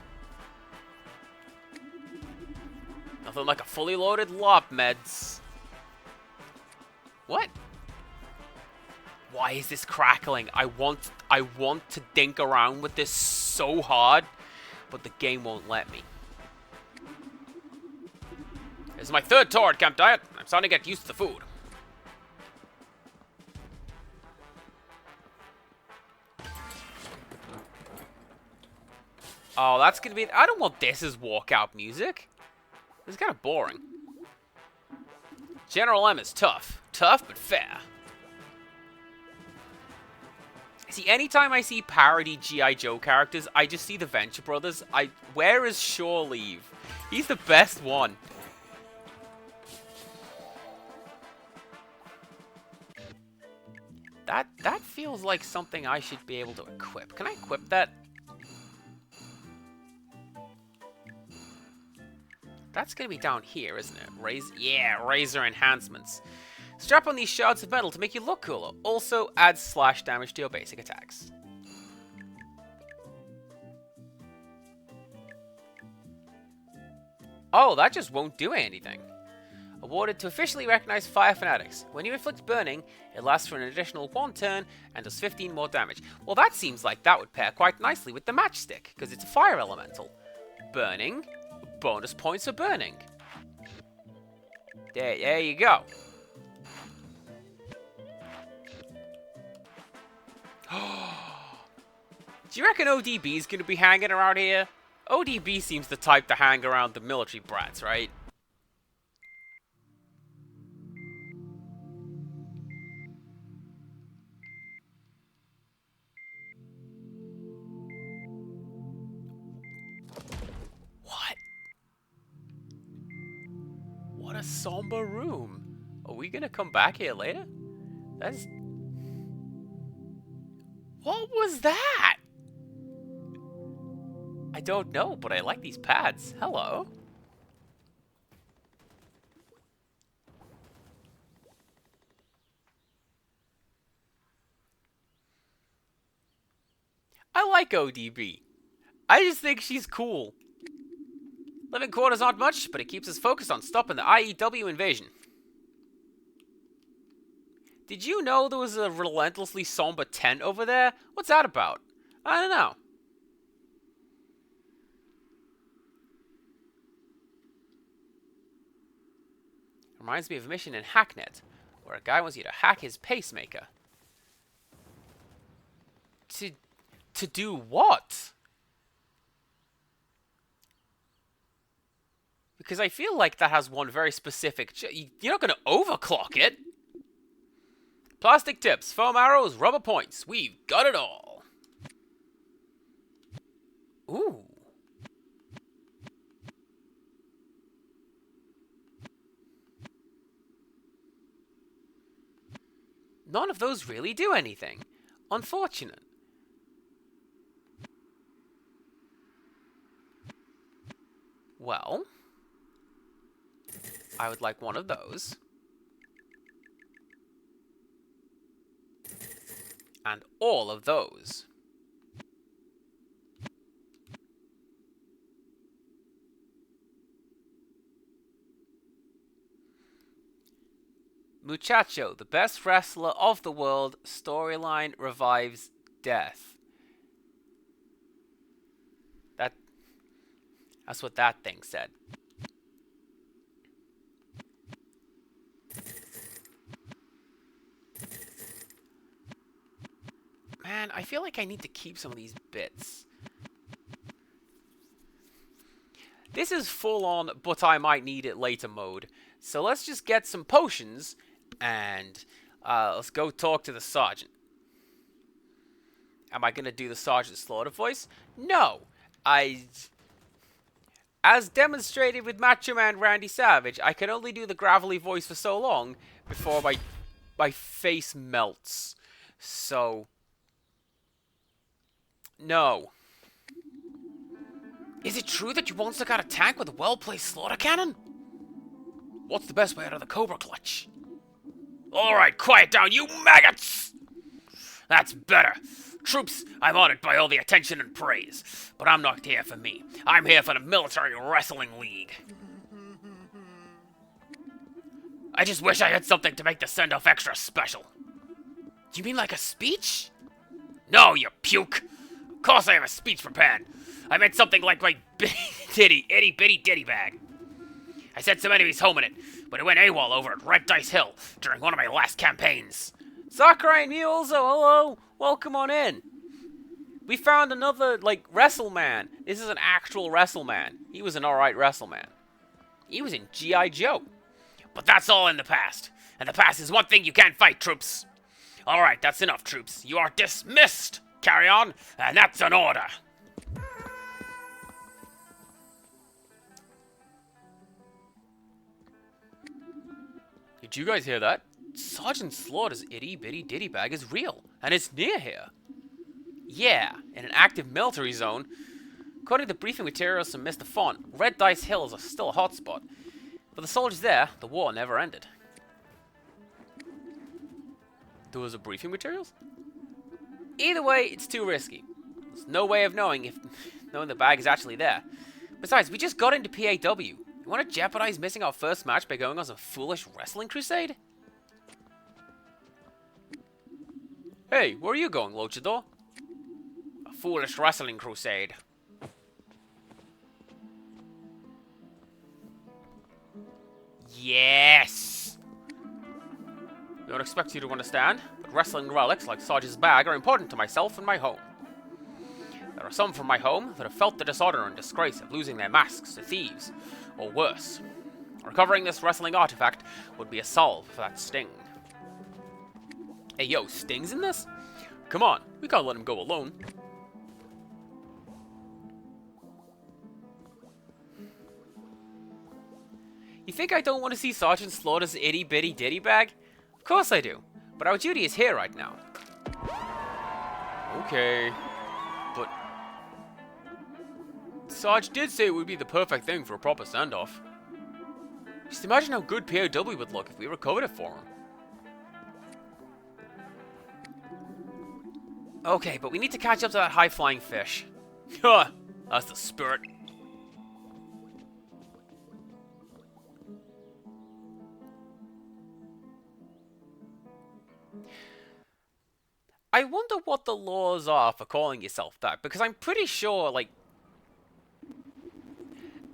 Nothing like a fully loaded lop meds. What? Why is this crackling? I want to dink around with this so hard, but the game won't let me. This is my third tour at Camp Diet. I'm starting to get used to the food. Oh, that's gonna be... I don't want this as walkout music. It's kind of boring. General M is tough. Tough, but fair. See, anytime I see parody G.I. Joe characters, I just see the Venture Brothers. Where is Shore Leave? He's the best one. That feels like something I should be able to equip. Can I equip that? That's gonna be down here, isn't it? Yeah, razor enhancements. Strap on these shards of metal to make you look cooler. Also, add slash damage to your basic attacks. Oh, that just won't do anything. Awarded to officially recognized fire fanatics. When you inflict burning, it lasts for an additional 1 turn and does 15 more damage. Well, that seems like that would pair quite nicely with the matchstick, because it's a fire elemental. Burning, bonus points for burning. There you go. Do you reckon ODB is going to be hanging around here? ODB seems the type to hang around the military brats, right? What? What a somber room. Are we going to come back here later? That's... What was that? I don't know, but I like these pads. Hello. I like ODB. I just think she's cool. Living quarters aren't much, but it keeps us focused on stopping the IEW invasion. Did you know there was a relentlessly somber tent over there? What's that about? I don't know. Reminds me of a mission in Hacknet, where a guy wants you to hack his pacemaker. To do what? Because I feel like that has one very specific... You're not going to overclock it. Plastic tips, foam arrows, rubber points. We've got it all. Ooh. None of those really do anything. Unfortunate. Well, I would like one of those. And all of those. Muchacho, the best wrestler of the world, storyline revives death. That's what that thing said. Man, I feel like I need to keep some of these bits. This is full on, but I might need it later mode. So let's just get some potions, and let's go talk to the sergeant. Am I going to do the Sergeant Slaughter voice? No. As demonstrated with Macho Man Randy Savage, I can only do the gravelly voice for so long before my face melts. So... No. Is it true that you once got a tank with a well-placed slaughter cannon? What's the best way out of the Cobra Clutch? Alright, quiet down, you maggots! That's better. Troops, I'm honored by all the attention and praise. But I'm not here for me. I'm here for the Military Wrestling League. I just wish I had something to make the send-off extra special. Do you mean like a speech? No, you puke! Of course I have a speech prepared. I meant something like my itty bitty ditty bag. I sent some enemies home in it, but it went AWOL over at Red Dice Hill during one of my last campaigns. Sakurai and me also, hello! Welcome on in. We found another, WrestleMan. This is an actual WrestleMan. He was an alright WrestleMan. He was in G.I. Joe. But that's all in the past. And the past is one thing you can't fight, troops. Alright, that's enough, troops. You are dismissed. Carry on, and that's an order. Did you guys hear that? Sergeant Slaughter's itty bitty ditty bag is real, and it's near here. Yeah, in an active military zone. According to briefing materials from Mr. Font, Red Dice Hill is still a hotspot. For the soldiers there, the war never ended. There was a briefing materials? Either way, it's too risky. There's no way of knowing the bag is actually there. Besides, we just got into PAW. You want to jeopardize missing our first match by going on some foolish wrestling crusade? Hey, where are you going, Luchador? A foolish wrestling crusade. Yes! I don't expect you to understand, but wrestling relics like Sarge's bag are important to myself and my home. There are some from my home that have felt the dishonor and disgrace of losing their masks to thieves, or worse. Recovering this wrestling artifact would be a salve for that sting. Hey yo, Sting's in this? Come on, we can't let him go alone. You think I don't want to see Sergeant Slaughter's itty bitty ditty bag? Of course I do, but our duty is here right now. Okay, but Sarge did say it would be the perfect thing for a proper send-off. Just imagine how good POW would look if we recovered it for him. Okay, but we need to catch up to that high-flying fish. Huh, that's the spirit. I wonder what the laws are for calling yourself that, because I'm pretty sure, like...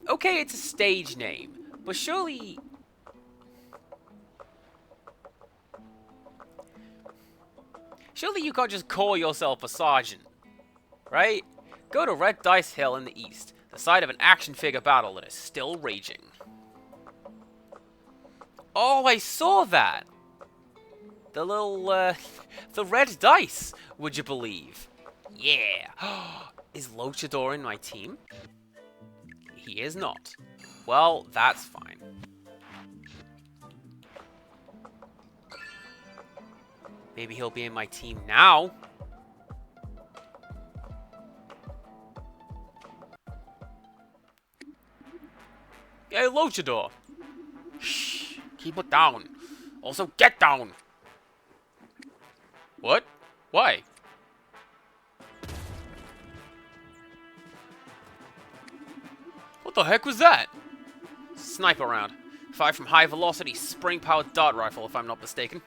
Okay, it's a stage name, but surely... Surely you can't just call yourself a sergeant, right? Go to Red Dice Hill in the east, the site of an action figure battle that is still raging. Oh, I saw that! The little, the red dice, would you believe? Yeah! Is Luchador in my team? He is not. Well, that's fine. Maybe he'll be in my team now. Hey, Luchador! Shh! Keep it down. Also, get down! What? Why? What the heck was that? Sniper round. Fired from high-velocity, spring-powered dart rifle, if I'm not mistaken.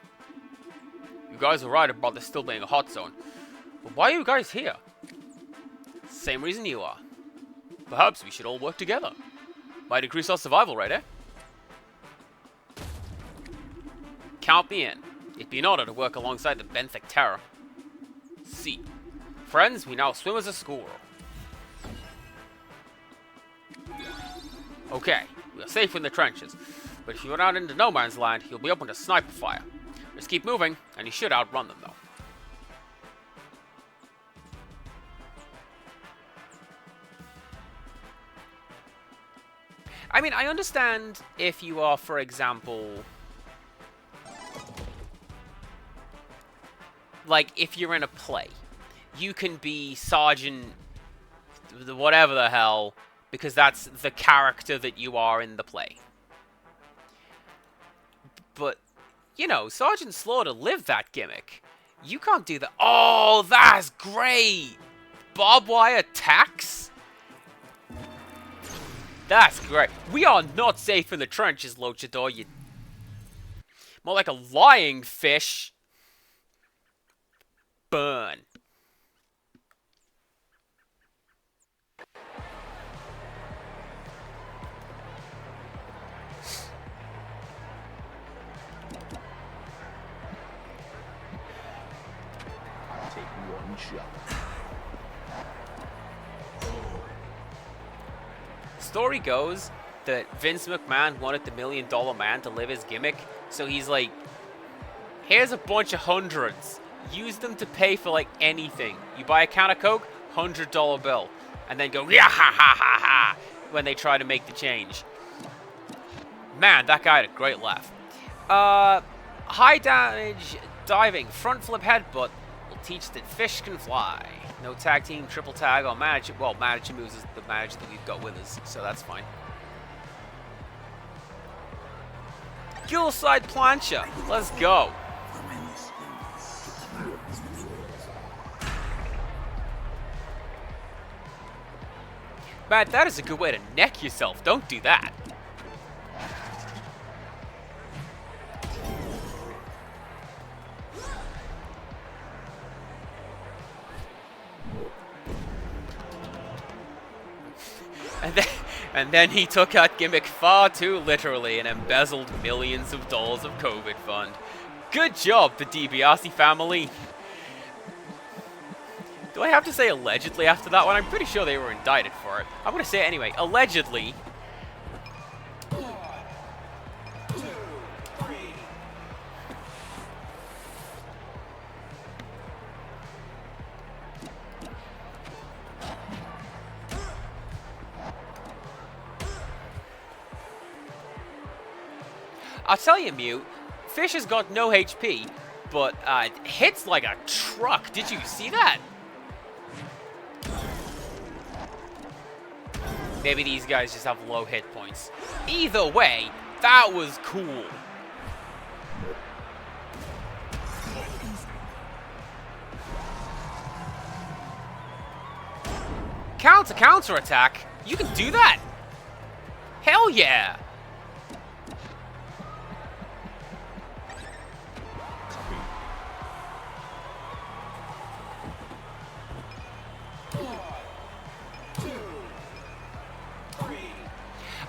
You guys are right about this still being a hot zone. But why are you guys here? Same reason you are. Perhaps we should all work together. Might increase our survival rate, eh? Count me in. It'd be an honor to work alongside the Benthic Terror. See. Friends, we now swim as a schoolgirl. Okay, we are safe in the trenches, but if you run out into no man's land, you'll be open to sniper fire. Just keep moving, and you should outrun them, though. I mean, I understand if you are, for example... Like, if you're in a play, you can be Sergeant... whatever the hell, because that's the character that you are in the play. But, you know, Sergeant Slaughter lived that gimmick. You can't do that. Oh, that's great! Barbed wire tacks? That's great. We are not safe in the trenches, Luchador. You... More like a lying fish. Burn. Take one shot. Story goes that Vince McMahon wanted the $1 Million Man to live his gimmick, so he's like, here's a bunch of hundreds. Use them to pay for, like, anything. You buy a can of Coke, $100 bill. And then go, yeah, ha, ha, ha, ha, when they try to make the change. Man, that guy had a great laugh. High damage diving front flip headbutt will teach that fish can fly. No tag team, triple tag, or manage. Well, manager moves is the manager that we've got with us, so that's fine. Dual side plancha. Let's go. Man, that is a good way to neck yourself. Don't do that. And then he took that gimmick far too literally and embezzled millions of dollars of COVID fund. Good job, the DiBiase family. Do I have to say allegedly after that one? I'm pretty sure they were indicted for it. I'm going to say it anyway. Allegedly. I'll tell you, Mute, Fish has got no HP, but hits like a truck. Did you see that? Maybe these guys just have low hit points. Either way, that was cool. Counter attack? You can do that? Hell yeah!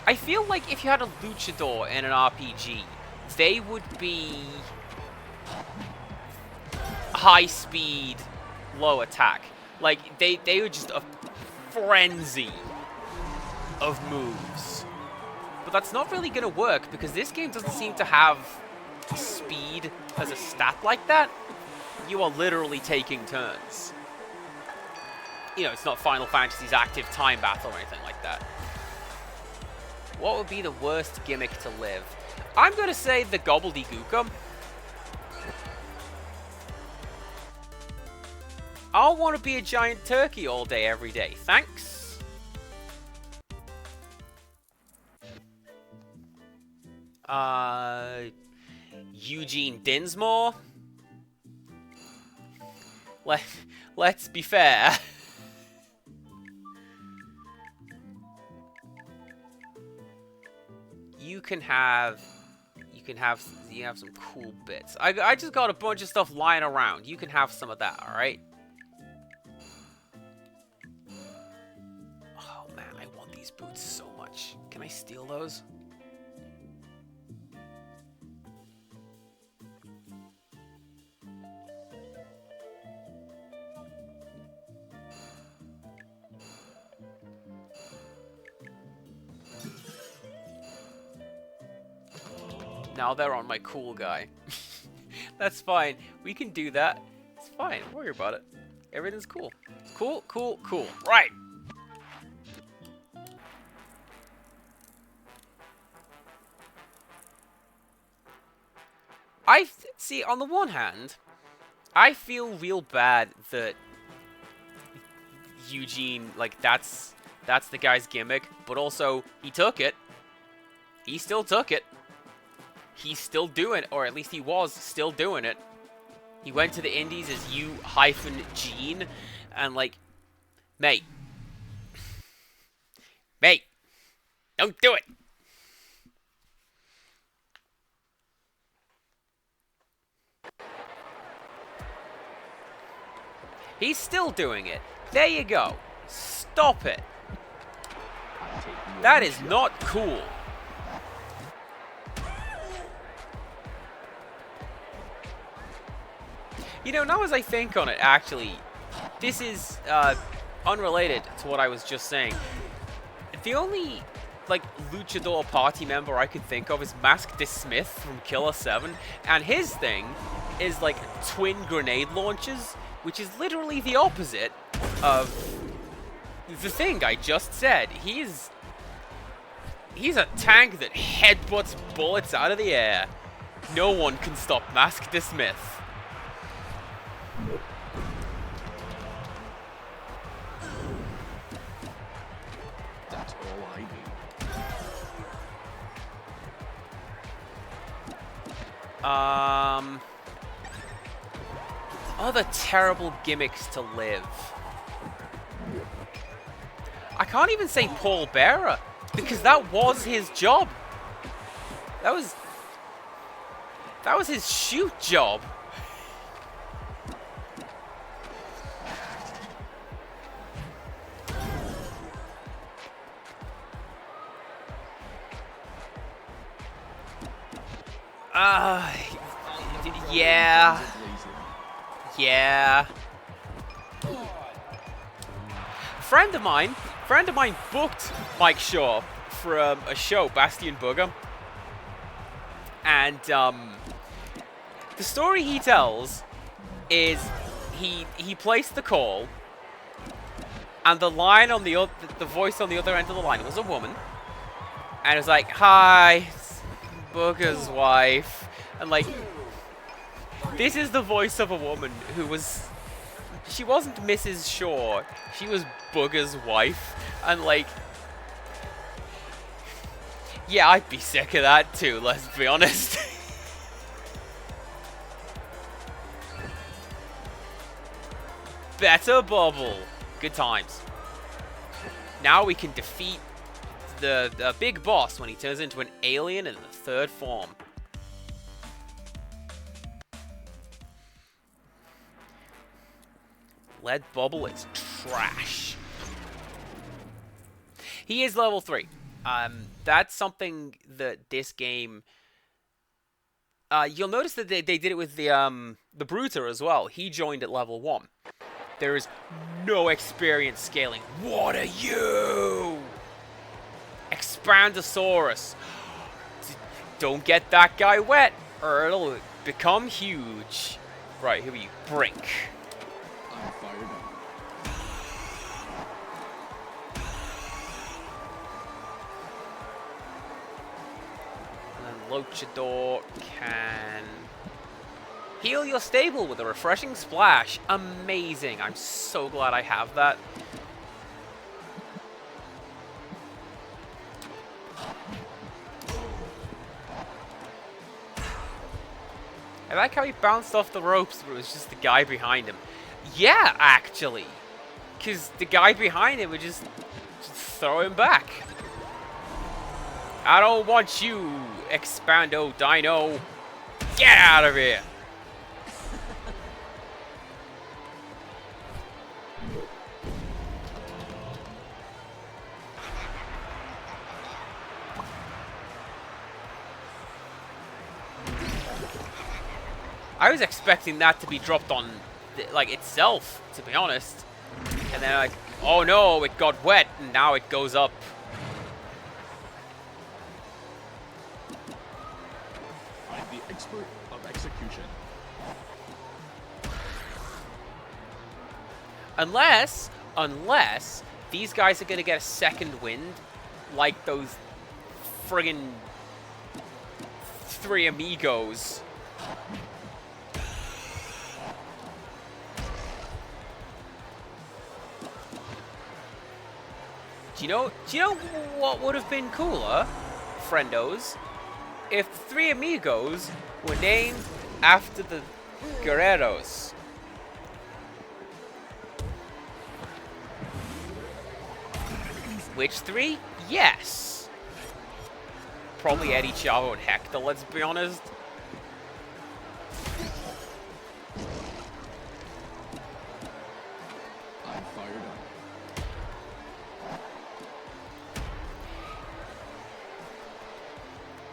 I feel like if you had a luchador in an RPG, they would be high speed, low attack. Like, they were just a frenzy of moves. But that's not really going to work because this game doesn't seem to have speed as a stat like that. You are literally taking turns. You know, it's not Final Fantasy's active time battle or anything like that. What would be the worst gimmick to live? I'm going to say the gobbledygookum. I'll want to be a giant turkey all day, every day. Thanks. Eugene Dinsmore? Let's be fair. You have some cool bits. I just got a bunch of stuff lying around. You can have some of that, alright? Oh man, I want these boots so much. Can I steal those? Now they're on my cool guy. That's fine. We can do that. It's fine. Don't worry about it. Everything's cool. Cool, cool, cool. Right. See, on the one hand, I feel real bad that Eugene, like, that's the guy's gimmick, but also, he took it. He still took it. He's still doing it, or at least he was still doing it. He went to the indies as U-Gene, and like, mate, don't do it. He's still doing it. There you go. Stop it. That is not cool. You know, now as I think on it, actually, this is unrelated to what I was just saying. The only, like, luchador party member I could think of is Masked Smith from Killer 7, and his thing is, like, twin grenade launches, which is literally the opposite of the thing I just said. He's a tank that headbutts bullets out of the air. No one can stop Mask the Smith. That's all I need. Other terrible gimmicks to live. I can't even say Paul Bearer, because that was his job. That was his shoot job. Yeah. Yeah. Friend of mine booked Mike Shaw for a show, Bastion Booger. And the story he tells is he placed the call, and the line on the voice on the other end of the line was a woman, and it was like, "Hi, it's Booger's wife," and like, this is the voice of a woman who was. She wasn't Mrs. Shaw. She was Booger's wife. And, like... Yeah, I'd be sick of that, too, let's be honest. Better bubble. Good times. Now we can defeat the big boss when he turns into an alien in the third form. Lead Bubble is trash. He is level 3. That's something that this game... you'll notice that they did it with the Bruiser as well. He joined at level 1. There is no experience scaling. What are you? Expandosaurus. Don't get that guy wet, or it'll become huge. Right, who are you? Brink. I'm fired up. And then Luchador can heal your stable with a refreshing splash. Amazing. I'm so glad I have that. I like how he bounced off the ropes, but it was just the guy behind him. Yeah, actually. Because the guy behind him would just throw him back. I don't want you, Expando Dino. Get out of here. I was expecting that to be dropped on, like, itself, to be honest. And then, like, oh no, it got wet, and now it goes up. I'm the expert of execution. Unless these guys are going to get a second wind, like those friggin' Three Amigos. Do you know what would have been cooler, friendos, if the Three Amigos were named after the Guerreros? Which three? Yes. Probably Eddie, Chavo, and Hector, let's be honest. I'm fired up.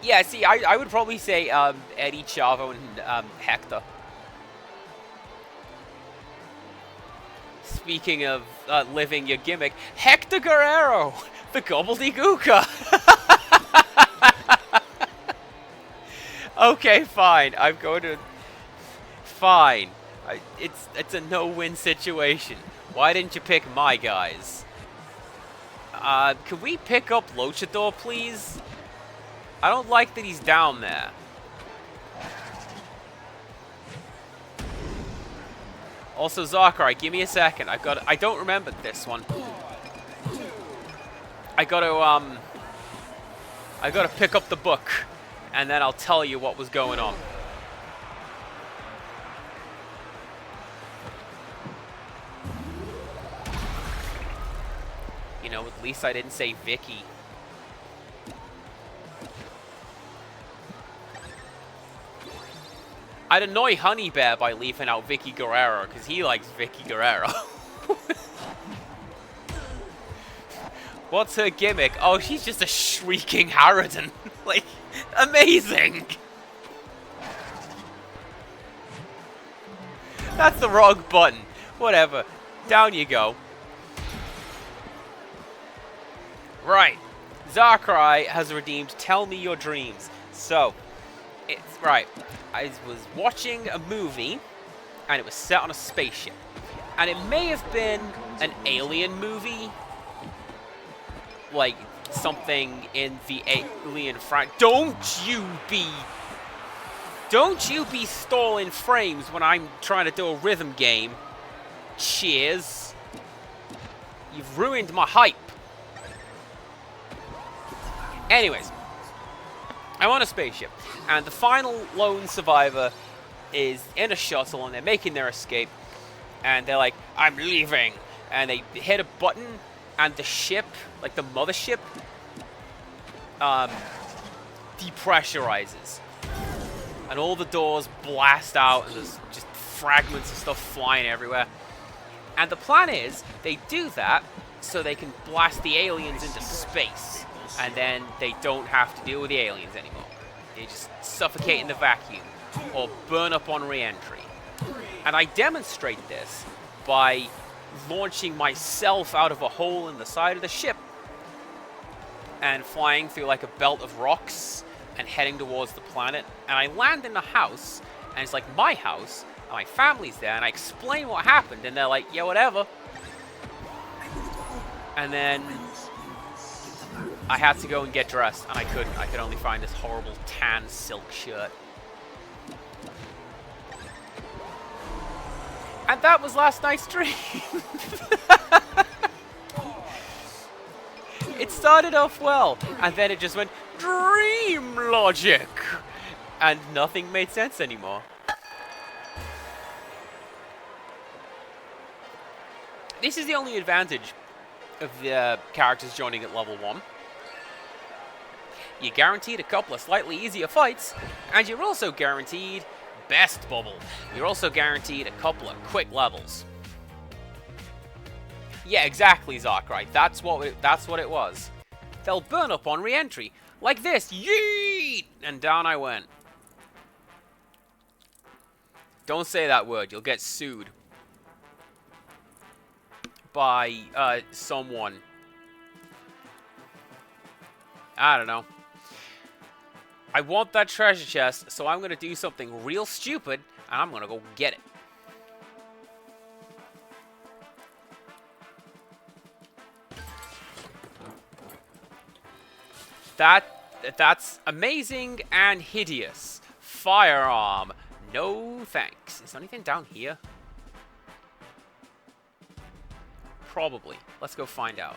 Yeah, see, I would probably say Eddie, Chavo, and Hector. Speaking of living your gimmick, Hector Guerrero, the gobbledygooker. Okay, fine. I'm going to... Fine. It's a no-win situation. Why didn't you pick my guys? Could we pick up Luchador, please? I don't like that he's down there. Also, Zakurai, give me a second. I don't remember this one. I gotta pick up the book, and then I'll tell you what was going on. You know, at least I didn't say Vicky. I'd annoy Honey Bear by leaving out Vicky Guerrero, because he likes Vicky Guerrero. What's her gimmick? Oh, she's just a shrieking harridan. Like, amazing! That's the wrong button. Whatever. Down you go. Right. Zakurai has redeemed Tell Me Your Dreams. So, it's right. I was watching a movie, and it was set on a spaceship. And it may have been an alien movie. Like, something in the alien Don't you be stalling frames when I'm trying to do a rhythm game. Cheers. You've ruined my hype. Anyways, I'm on a spaceship, and the final lone survivor is in a shuttle, and they're making their escape, and they're like, I'm leaving, and they hit a button, and the ship, like the mothership, depressurizes, and all the doors blast out, and there's just fragments of stuff flying everywhere. And the plan is, they do that so they can blast the aliens into space, and then they don't have to deal with the aliens anymore. They just suffocate in the vacuum, or burn up on re-entry. And I demonstrate this by launching myself out of a hole in the side of the ship, and flying through like a belt of rocks, and heading towards the planet. And I land in a house, and it's like my house, and my family's there, and I explain what happened, and they're like, yeah, whatever. And then I had to go and get dressed, and I couldn't. I could only find this horrible tan silk shirt. And that was last night's stream. It started off well, and then it just went dream logic, and nothing made sense anymore. This is the only advantage of the characters joining at level 1. You're guaranteed a couple of slightly easier fights, and you're also guaranteed best bubble. You're also guaranteed a couple of quick levels. Yeah, exactly, Zakurai. That's what it was. They'll burn up on re-entry. Like this. Yeet! And down I went. Don't say that word. You'll get sued. By, someone. I don't know. I want that treasure chest, so I'm going to do something real stupid, and I'm going to go get it. That's amazing and hideous. Firearm. No thanks. Is there anything down here? Probably. Let's go find out.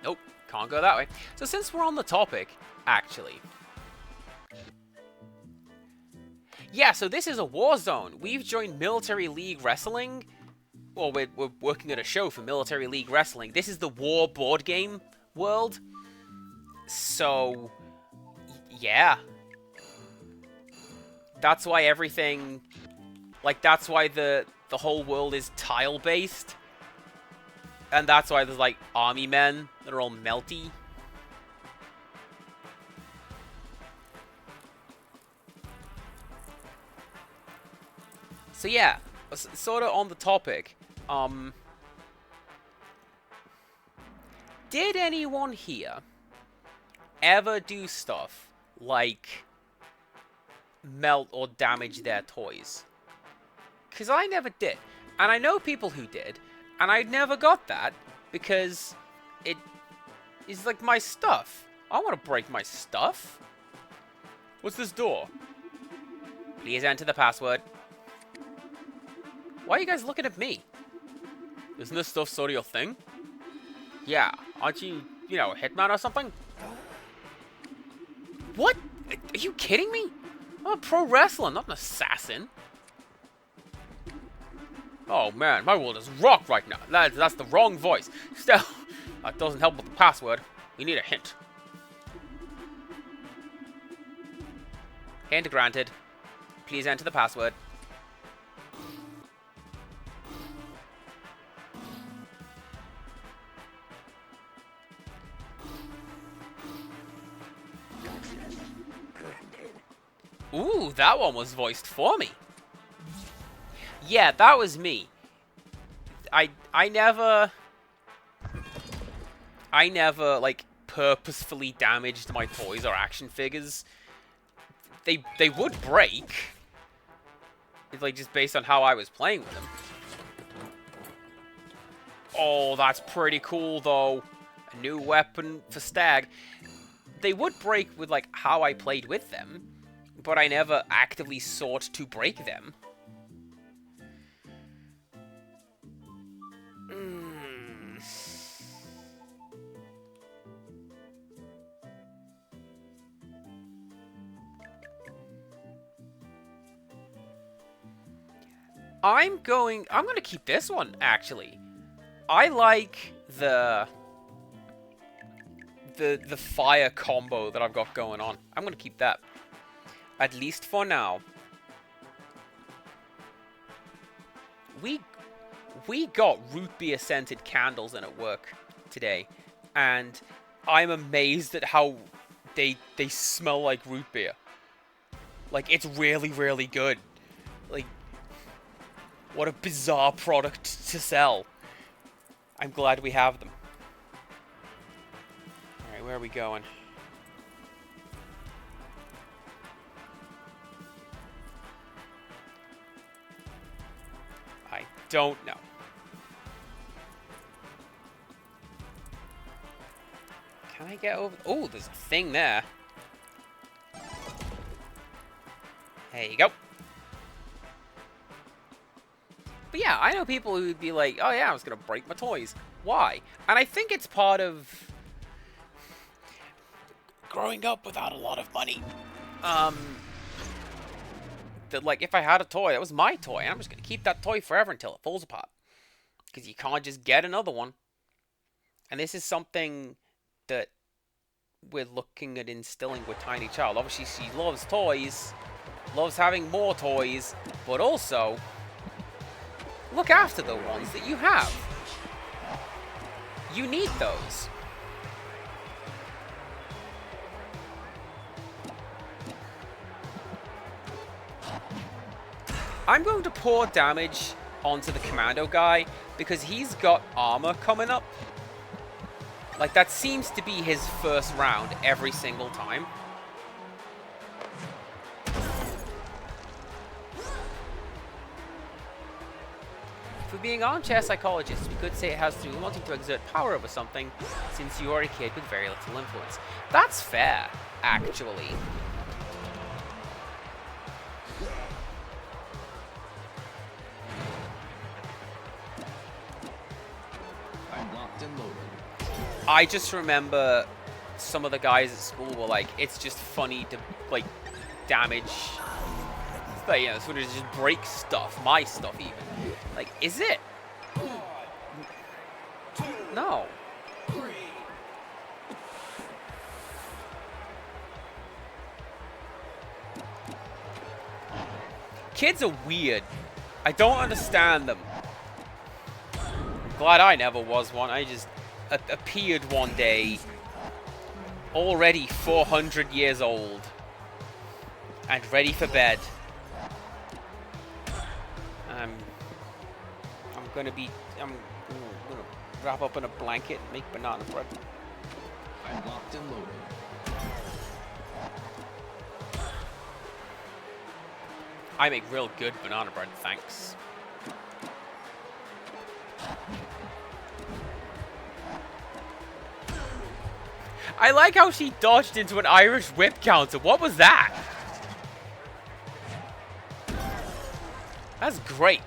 Nope. Can't go that way. So since we're on the topic, actually. Yeah, so this is a war zone. We've joined Military League Wrestling. Well, we're working at a show for Military League Wrestling. This is the war board game world. So, yeah. That's why everything... Like, that's why the whole world is tile-based. And that's why there's, like, army men that are all melty. So, yeah. Sort of on the topic. Did anyone here ever do stuff like melt or damage their toys? Because I never did. And I know people who did. And I never got that because it is like my stuff. I want to break my stuff. What's this door? Please enter the password. Why are you guys looking at me? Isn't this stuff sort of your thing? Yeah, aren't you, you know, a hitman or something? What? Are you kidding me? I'm a pro wrestler, not an assassin. Oh man, my world is rocked right now. That's the wrong voice. Still, that doesn't help with the password. We need a hint. Hint granted. Please enter the password. Ooh, that one was voiced for me. Yeah, that was me. I never like purposefully damaged my toys or action figures. They would break. It's like just based on how I was playing with them. Oh, that's pretty cool though. A new weapon for Stag. They would break with like how I played with them, but I never actively sought to break them. I'm gonna keep this one, actually. I like the fire combo that I've got going on. I'm gonna keep that. At least for now. We got root beer scented candles in at work today, and I'm amazed at how they smell like root beer. Like, it's really, really good. Like, what a bizarre product to sell. I'm glad we have them. Alright, where are we going? I don't know. Can I get over? Oh, there's a thing there. There you go. But yeah, I know people who would be like, oh yeah, I was going to break my toys. Why? And I think it's part of growing up without a lot of money. That like, if I had a toy, that was my toy. I'm just going to keep that toy forever until it falls apart. Because you can't just get another one. And this is something that we're looking at instilling with Tiny Child. Obviously, she loves toys, loves having more toys, but also look after the ones that you have. You need those. I'm going to pour damage onto the commando guy because he's got armor coming up. Like, that seems to be his first round every single time. For being armchair psychologists, we could say it has to do with wanting to exert power over something, since you are a kid with very little influence. That's fair, actually. I'm locked and loaded. I just remember some of the guys at school were like, it's just funny to, like, damage, like, you know, sort of just break stuff, my stuff even. Like, is it? No. Kids are weird. I don't understand them. I'm glad I never was one. I just appeared one day, already 400 years old, and ready for bed. I'm gonna wrap up in a blanket and make banana bread. I'm locked and loaded. I make real good banana bread, thanks. I like how she dodged into an Irish whip counter. What was that? That's great.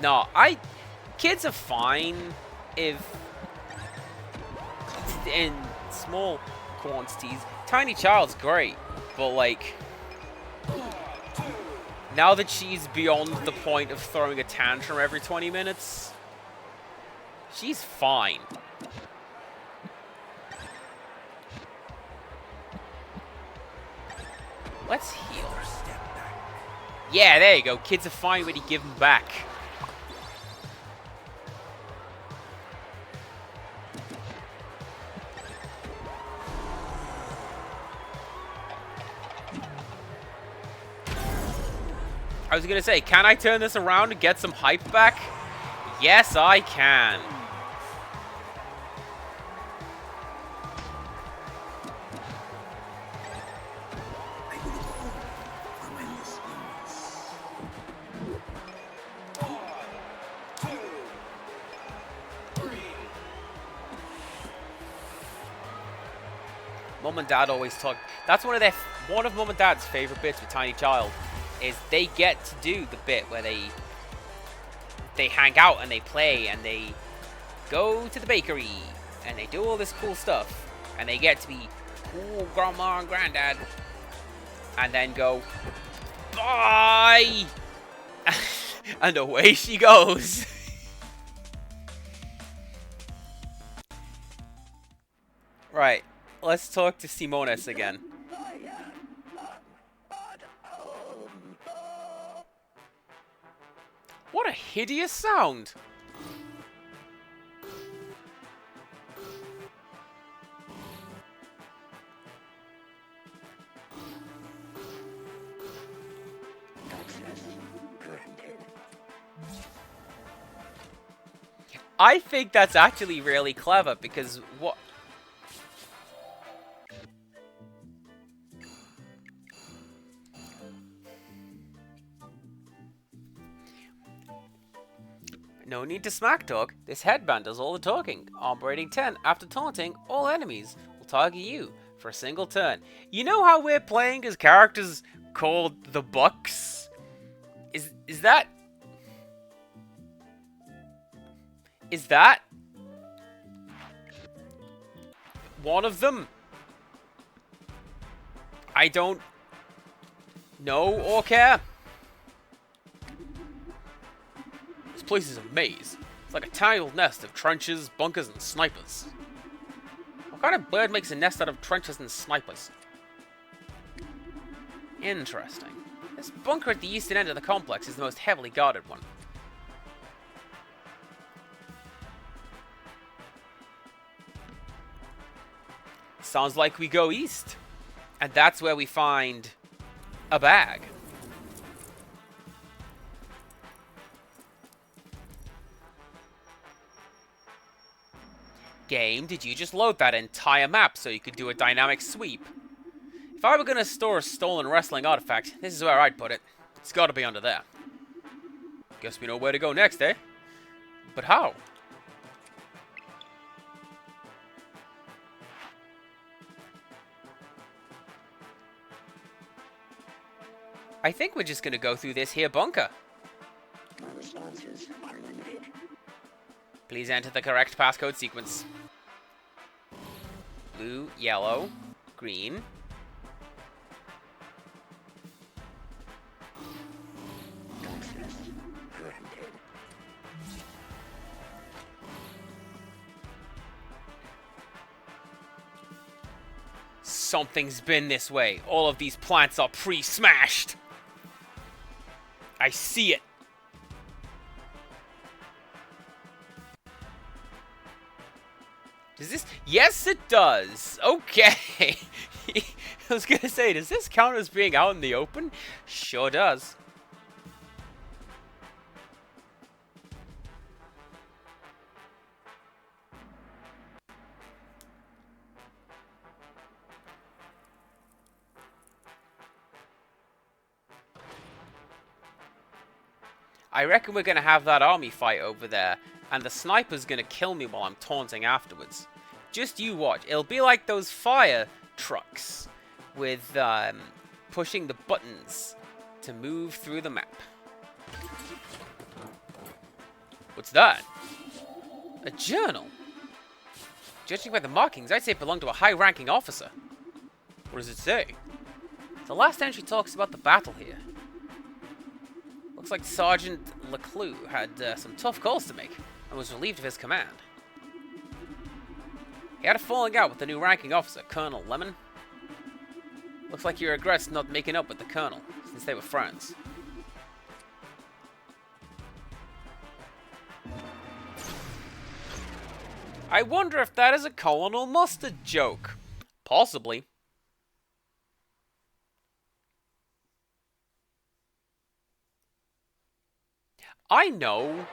No, kids are fine if in small quantities. Tiny Child's great, but like now that she's beyond the point of throwing a tantrum every 20 minutes, she's fine. Let's heal. Yeah, there you go. Kids are fine when you give them back. I was gonna say, can I turn this around and get some hype back? Yes, I can. Mom and Dad always talk. That's one of Mom and Dad's favorite bits with Tiny Child. Is they get to do the bit where they hang out and they play and they go to the bakery and they do all this cool stuff and they get to be cool grandma and granddad and then go bye and away she goes. Right, let's talk to Simones again. What a hideous sound! I think that's actually really clever because what... No need to smack talk. This headband does all the talking. Operating 10. After taunting, all enemies will target you for a single turn. You know how we're playing as characters called the Bucks? Is that one of them? I don't know or care. This place is a maze. It's like a tiny little nest of trenches, bunkers, and snipers. What kind of bird makes a nest out of trenches and snipers? Interesting. This bunker at the eastern end of the complex is the most heavily guarded one. Sounds like we go east. And that's where we find a bag. Game, did you just load that entire map so you could do a dynamic sweep? If I were gonna store a stolen wrestling artifact, this is where I'd put it. It's gotta be under there. Guess we know where to go next, eh? But how? I think we're just gonna go through this here bunker. My responses are limited. Please enter the correct passcode sequence. Blue, yellow, green. Access granted. Something's been this way. All of these plants are pre-smashed. I see it. Does this? Yes, it does. Okay. I was gonna say, does this count as being out in the open? Sure does. I reckon we're gonna have that army fight over there and the sniper's gonna kill me while I'm taunting afterwards. Just you watch. It'll be like those fire trucks with pushing the buttons to move through the map. What's that? A journal. Judging by the markings, I'd say it belonged to a high-ranking officer. What does it say? The last entry talks about the battle here. Looks like Sergeant Leclue had some tough calls to make and was relieved of his command. He had a falling out with the new ranking officer, Colonel Lemon. Looks like he regrets not making up with the Colonel, since they were friends. I wonder if that is a Colonel Mustard joke. Possibly. I know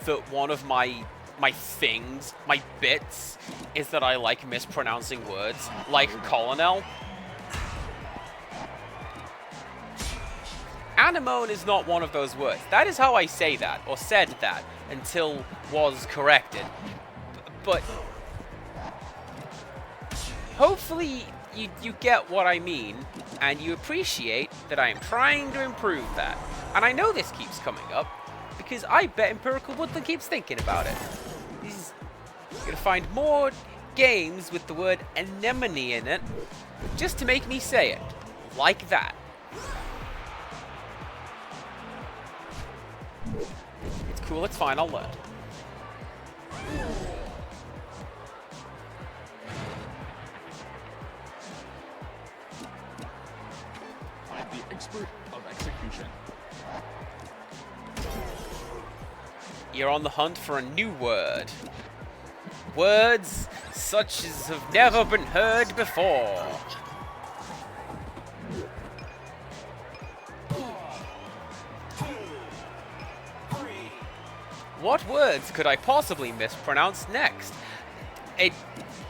that one of my things, my bits, is that I like mispronouncing words, like colonel. Anemone is not one of those words. That is how I say that, or said that, until was corrected. But hopefully you get what I mean, and you appreciate that I am trying to improve that. And I know this keeps coming up, because I bet Empirical Woodland keeps thinking about it. He's gonna find more games with the word anemone in it, just to make me say it. Like that. It's cool, it's fine, I'll learn. I'm the expert of execution. You're on the hunt for a new word. Words such as have never been heard before. What words could I possibly mispronounce next? It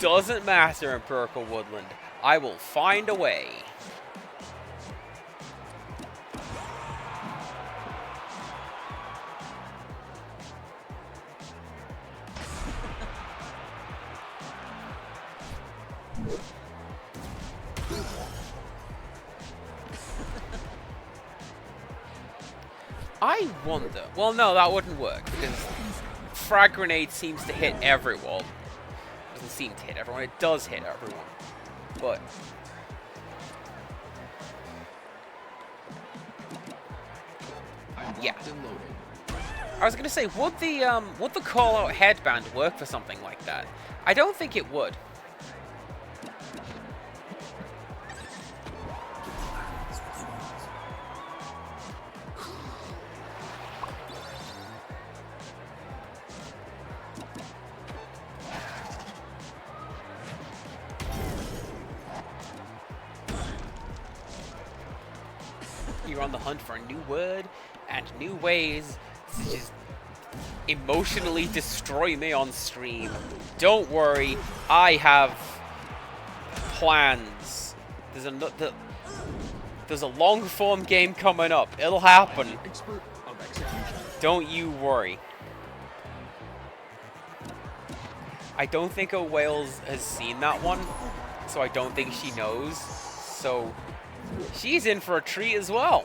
doesn't matter, Empirical Woodland. I will find a way. I wonder... Well, no, that wouldn't work, because frag grenade seems to hit everyone. Doesn't seem to hit everyone, it does hit everyone. But... yeah. I was gonna say, would the call-out headband work for something like that? I don't think it would. You're on the hunt for a new word and new ways to just emotionally destroy me on stream. Don't worry, I have plans. There's a long-form game coming up. It'll happen. Expert of execution. Don't you worry. I don't think a Wales has seen that one, so I don't think she knows. So she's in for a treat as well.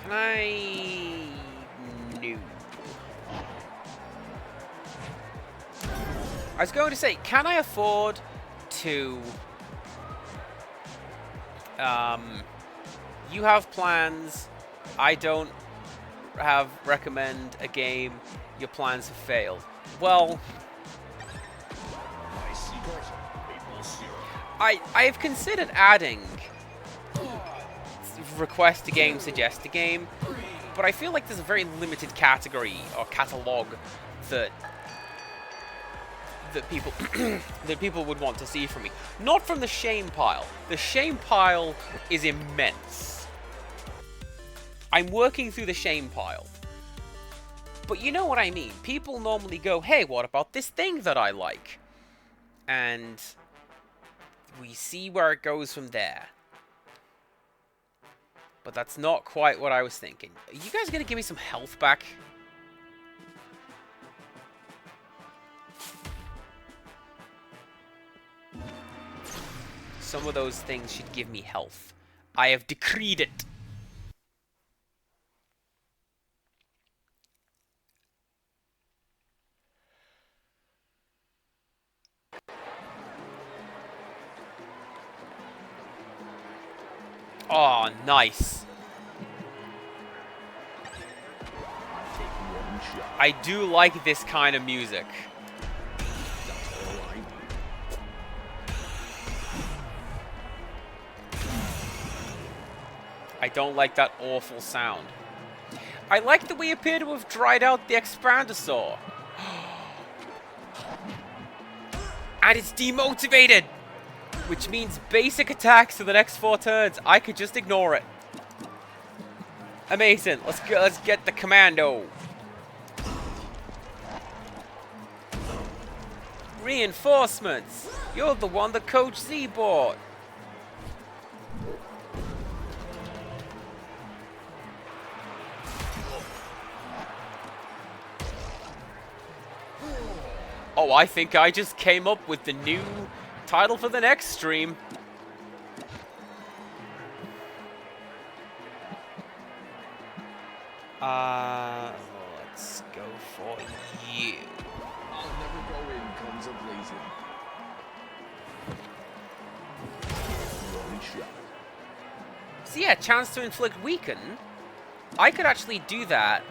Can I... No. I was going to say, can I afford to... you have plans, I don't recommend a game, your plans have failed. Well, My secret, maple syrup. I've considered adding request a game, suggest a game, but I feel like there's a very limited category or catalog that people that people would want to see from me. Not from the shame pile. The shame pile is immense. I'm working through the shame pile. But you know what I mean. People normally go, hey, what about this thing that I like? And we see where it goes from there. But that's not quite what I was thinking. Are you guys gonna give me some health back? Some of those things should give me health. I have decreed it. Oh, nice. Take one shot. I do like this kind of music. That's all I need. I don't like that awful sound. I like that we appear to have dried out the Expandosaur. And it's demotivated! Which means basic attacks for the next 4 turns. I could just ignore it. Amazing. Let's get the commando. Reinforcements. You're the one that Coach Z bought. Oh, I think I just came up with the new title for the next stream. Let's go for you. I'll never go in guns a-blazing. One shot. So yeah, chance to inflict weaken. I could actually do that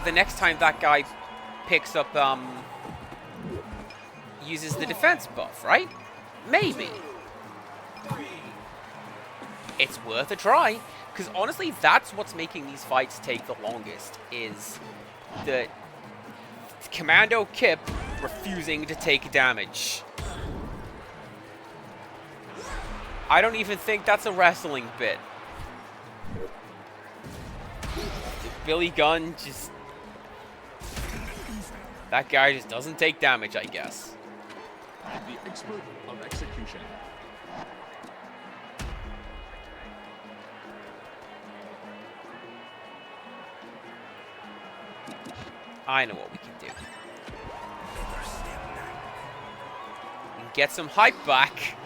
the next time that guy picks up, uses the defense buff, right? Maybe. It's worth a try, because honestly, that's what's making these fights take the longest, is the Commando Kip refusing to take damage. I don't even think that's a wrestling bit. Billy Gunn just... That guy just doesn't take damage, I guess. The expert of execution. I know what we can do. We can get some hype back.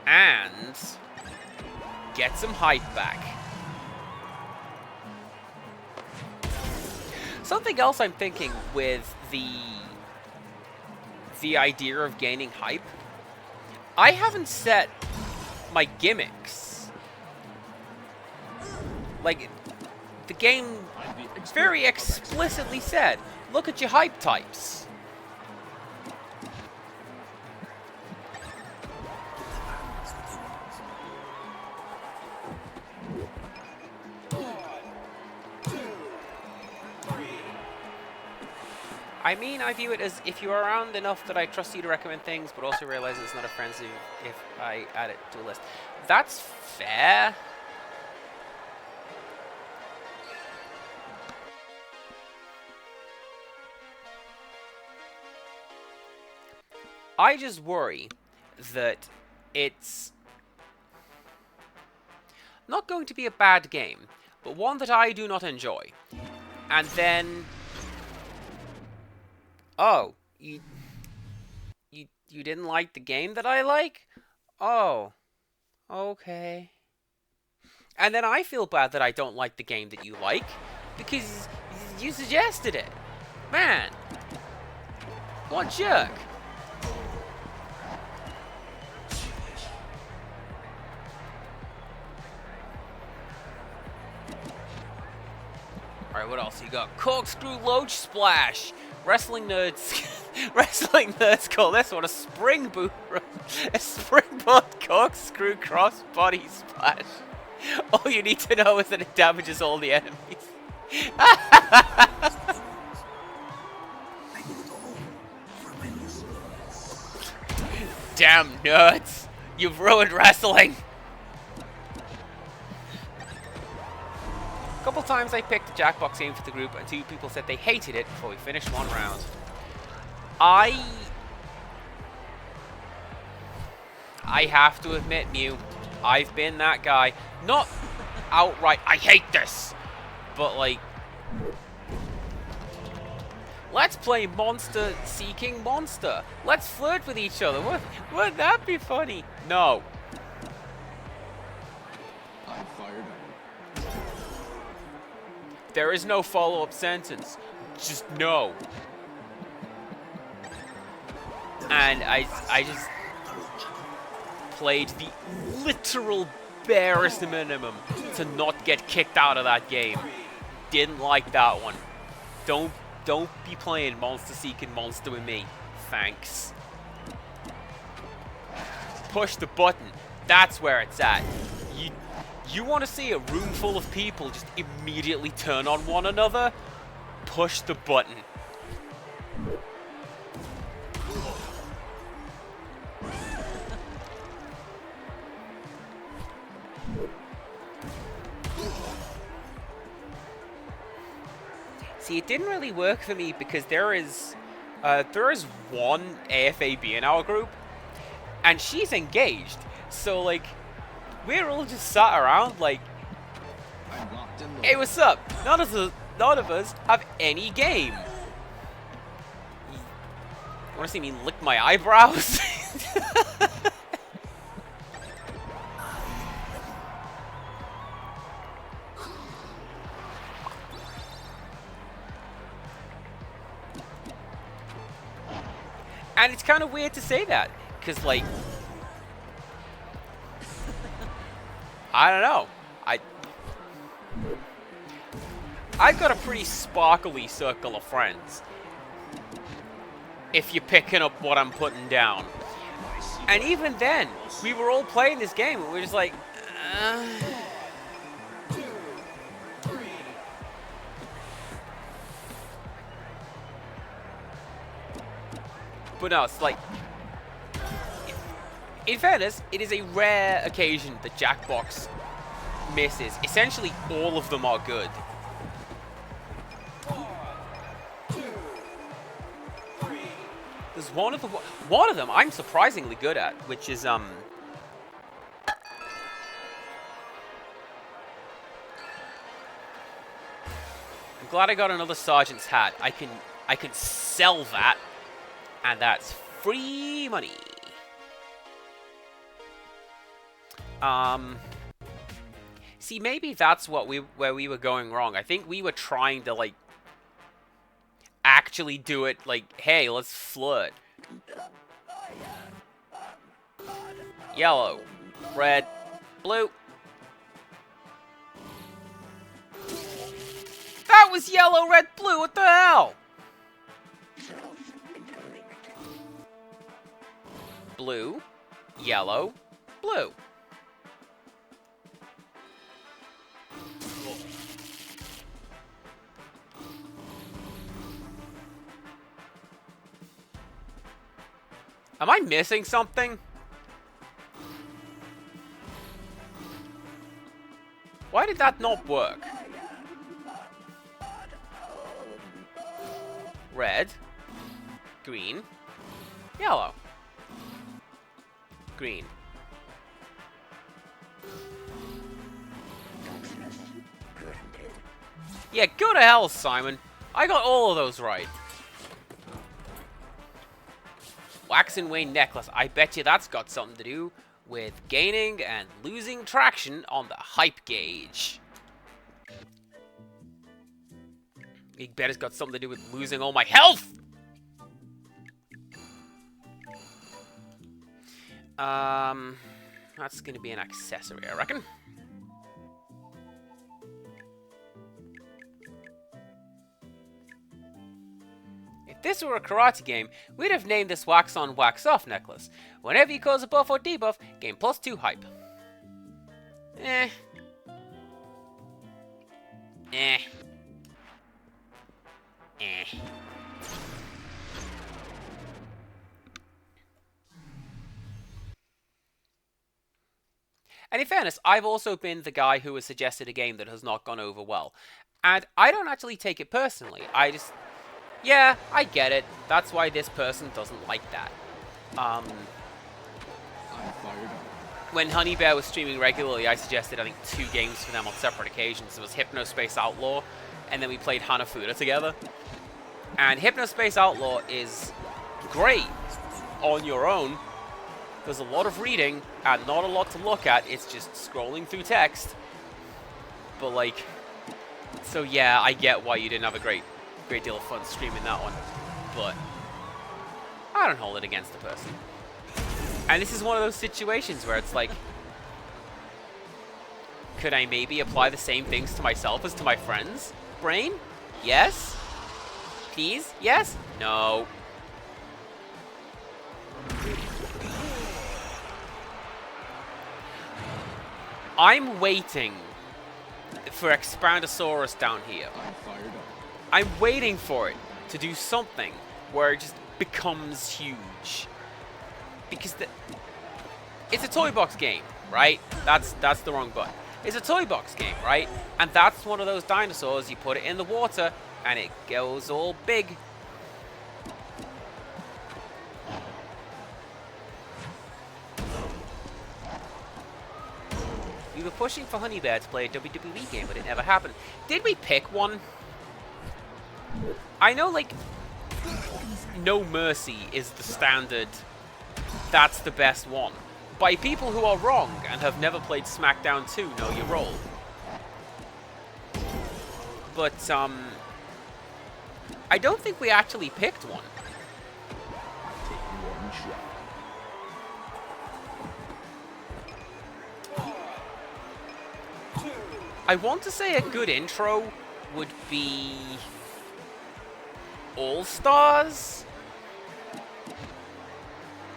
And get some hype back. Something else I'm thinking with the idea of gaining hype. I haven't set my gimmicks. Like, the game very explicitly said, look at your hype types. I mean, I view it as if you are around enough that I trust you to recommend things, but also realize it's not offensive if I add it to a list. That's fair. I just worry that it's not going to be a bad game, but one that I do not enjoy. And then... Oh, you didn't like the game that I like? Oh, okay. And then I feel bad that I don't like the game that you like, because you suggested it. Man, what jerk. Alright, what else you got? Corkscrew Loach Splash! Wrestling nerds call this one a springboard corkscrew crossbody splash. All you need to know is that it damages all the enemies. Damn nerds! You've ruined wrestling! A couple times I picked a Jackbox game for the group and 2 people said they hated it before we finished 1 round. I have to admit, Mew, I've been that guy. Not outright, I hate this, but like, let's play Monster Seeking Monster. Let's flirt with each other. Wouldn't that be funny? No. I fired up. There is no follow-up sentence. Just no. And I just played the literal barest minimum to not get kicked out of that game. Didn't like that one. Don't be playing Monster Seeking Monster with me. Thanks. Push the button. That's where it's at. You want to see a room full of people just immediately turn on one another? Push the button. See, it didn't really work for me because there is one AFAB in our group, and she's engaged. So like, we're all just sat around like, I'm locked and hey, what's up? None of us have any game. You want to see me lick my eyebrows? And it's kind of weird to say that, because, like, I don't know. I've got a pretty sparkly circle of friends, if you're picking up what I'm putting down. And even then, we were all playing this game, and we were just like, But no, it's like, in fairness, it is a rare occasion that Jackbox misses. Essentially, all of them are good. There's one of them I'm surprisingly good at, which is I'm glad I got another sergeant's hat. I can sell that, and that's free money. See, maybe that's where we were going wrong. I think we were trying to, like, actually do it, like, hey, let's flirt. Yellow, red, blue. That was yellow, red, blue. What the hell? Blue, yellow, blue. Am I missing something? Why did that not work? Red, green, yellow, green. Yeah, go to hell, Simon. I got all of those right. Wax and Wane necklace. I bet you that's got something to do with gaining and losing traction on the hype gauge. You bet it's got something to do with losing all my health! That's gonna be an accessory, I reckon. If this were a karate game, we'd have named this Wax On, Wax Off necklace. Whenever you cause a buff or debuff, gain +2 hype. Eh. Eh. Eh. And in fairness, I've also been the guy who has suggested a game that has not gone over well. And I don't actually take it personally. Yeah, I get it. That's why this person doesn't like that. I'm fired up. When Honey Bear was streaming regularly, I suggested, I think, 2 games for them on separate occasions. It was Hypnospace Outlaw, and then we played Hanafuda together. And Hypnospace Outlaw is great on your own. There's a lot of reading and not a lot to look at. It's just scrolling through text. But, like... So, yeah, I get why you didn't have a great deal of fun streaming that one. But I don't hold it against the person. And this is one of those situations where it's like, could I maybe apply the same things to myself as to my friends? Brain? Yes? Please? Yes? No. I'm waiting for Expandosaurus down here. I'm fired up. I'm waiting for it to do something where it just becomes huge. Because it's a toy box game, right? That's the wrong button. It's a toy box game, right? And that's one of those dinosaurs, you put it in the water, and it goes all big. We were pushing for Honey Bear to play a WWE game, but it never happened. Did we pick one? I know, like, No Mercy is the standard. That's the best one. By people who are wrong and have never played SmackDown 2, Know Your Role. But, I don't think we actually picked one. Take one shot. I want to say a good intro would be All-Stars?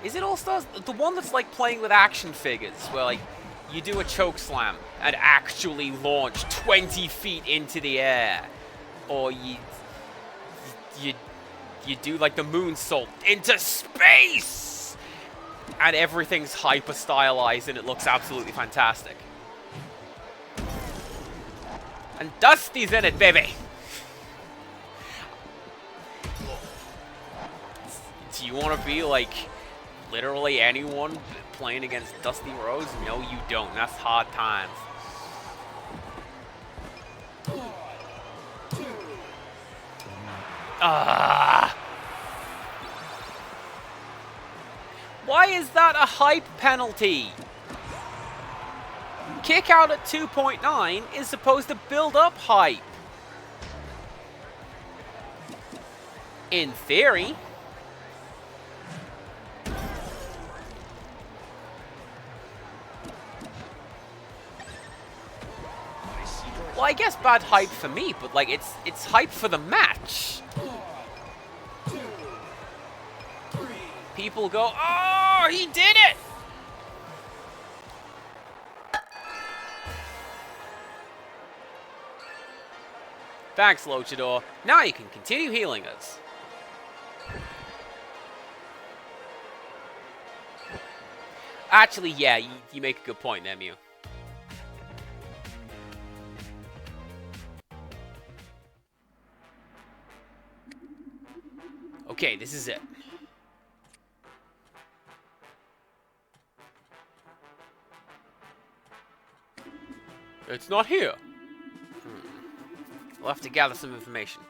Is it All-Stars? The one that's like playing with action figures, where like you do a choke slam and actually launch 20 feet into the air. Or you do like the moonsault into space! And everything's hyper stylized and it looks absolutely fantastic. And Dusty's in it, baby! Do you want to be like literally anyone playing against Dusty Rhodes? No, you don't. That's hard times. Why is that a hype penalty? Kick out at 2.9 is supposed to build up hype. In theory. Well, I guess bad hype for me, but like it's hype for the match. People go, "Oh, he did it!" Thanks, Luchador. Now you can continue healing us. Actually, yeah, you make a good point there, Mew. Okay, this is it. It's not here. We'll have to gather some information.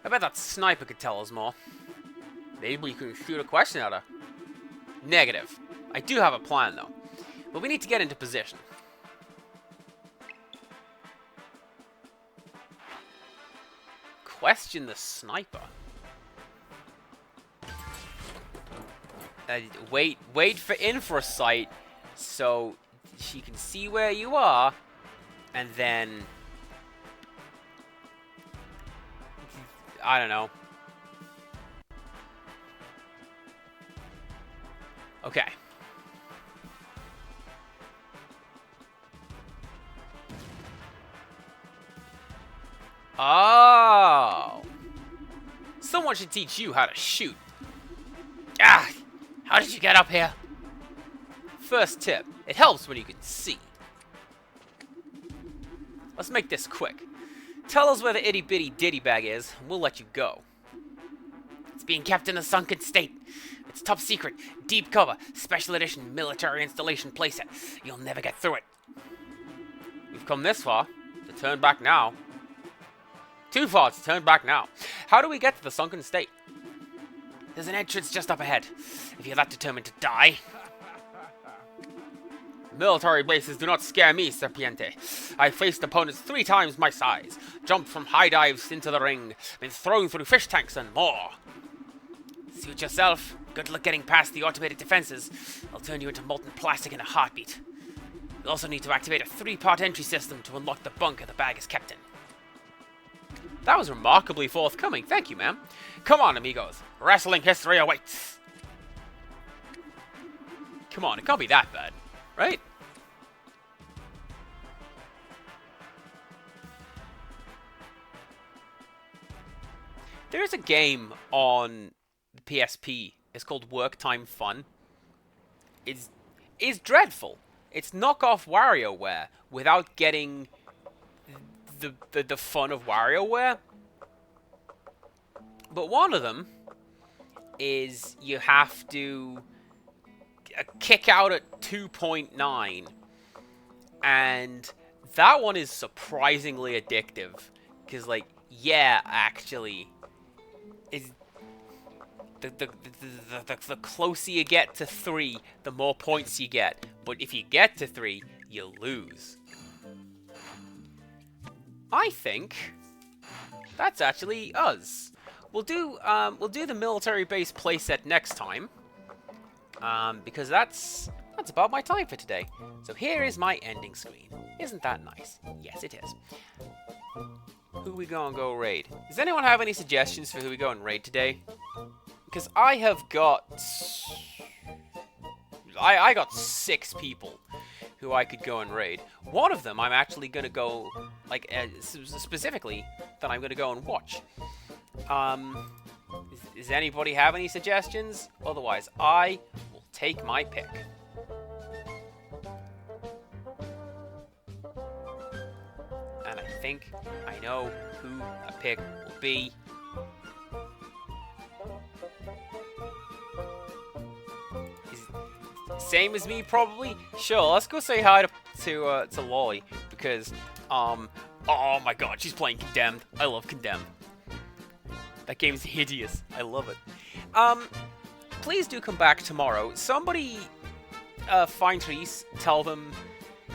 I bet that sniper could tell us more. Maybe you can shoot a question at her. Negative. I do have a plan, though. But we need to get into position. Question the sniper. Wait for infrasight so she can see where you are, and then I don't know. Okay. Oh. Someone should teach you how to shoot. Ah! How did you get up here? First tip, it helps when you can see. Let's make this quick. Tell us where the itty-bitty ditty bag is, and we'll let you go. It's being kept in a sunken state. It's top secret, deep cover, special edition military installation playset. You'll never get through it. We've come this far. To turn back now. Too far to turn back now. How do we get to the sunken state? There's an entrance just up ahead. If you're that determined to die. Military bases do not scare me, Serpiente. I've faced opponents 3 times my size, jumped from high dives into the ring, been thrown through fish tanks and more. Suit yourself. Good luck getting past the automated defenses. I'll turn you into molten plastic in a heartbeat. You'll also need to activate a 3-part entry system to unlock the bunker the bag is kept in. That was remarkably forthcoming. Thank you, ma'am. Come on, amigos. Wrestling history awaits. Come on, it can't be that bad. Right? There is a game on the PSP. It's called Work Time Fun. It's dreadful. It's knockoff WarioWare without getting the fun of WarioWare. But one of them is you have to kick out at 2.9, and that one is surprisingly addictive because, like, yeah, actually, is the closer you get to 3, the more points you get. But if you get to 3, you lose. I think that's actually us. We'll do the military base playset next time. Because that's about my time for today. So here is my ending screen. Isn't that nice? Yes, it is. Who we gonna go raid? Does anyone have any suggestions for who we go and raid today? Because I have got... I got 6 people who I could go and raid. One of them I'm actually gonna go, like, specifically, that I'm gonna go and watch. Does anybody have any suggestions? Otherwise, I will take my pick. And I think I know who a pick will be. Same as me, probably. Sure, let's go say hi to Lolly because oh my god, she's playing Condemned. I love Condemned. That game's hideous. I love it. Please do come back tomorrow. Somebody find Therese, tell them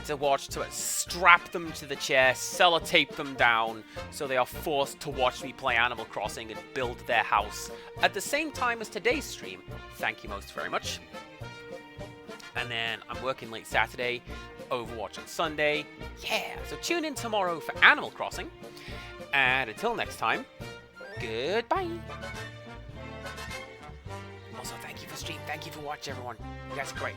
to watch to it, strap them to the chair, sellotape them down so they are forced to watch me play Animal Crossing and build their house at the same time as today's stream. Thank you most very much. And then I'm working late Saturday, Overwatch on Sunday. Yeah, so tune in tomorrow for Animal Crossing. And until next time, goodbye. Also, thank you for stream. Thank you for watching, everyone. You guys are great.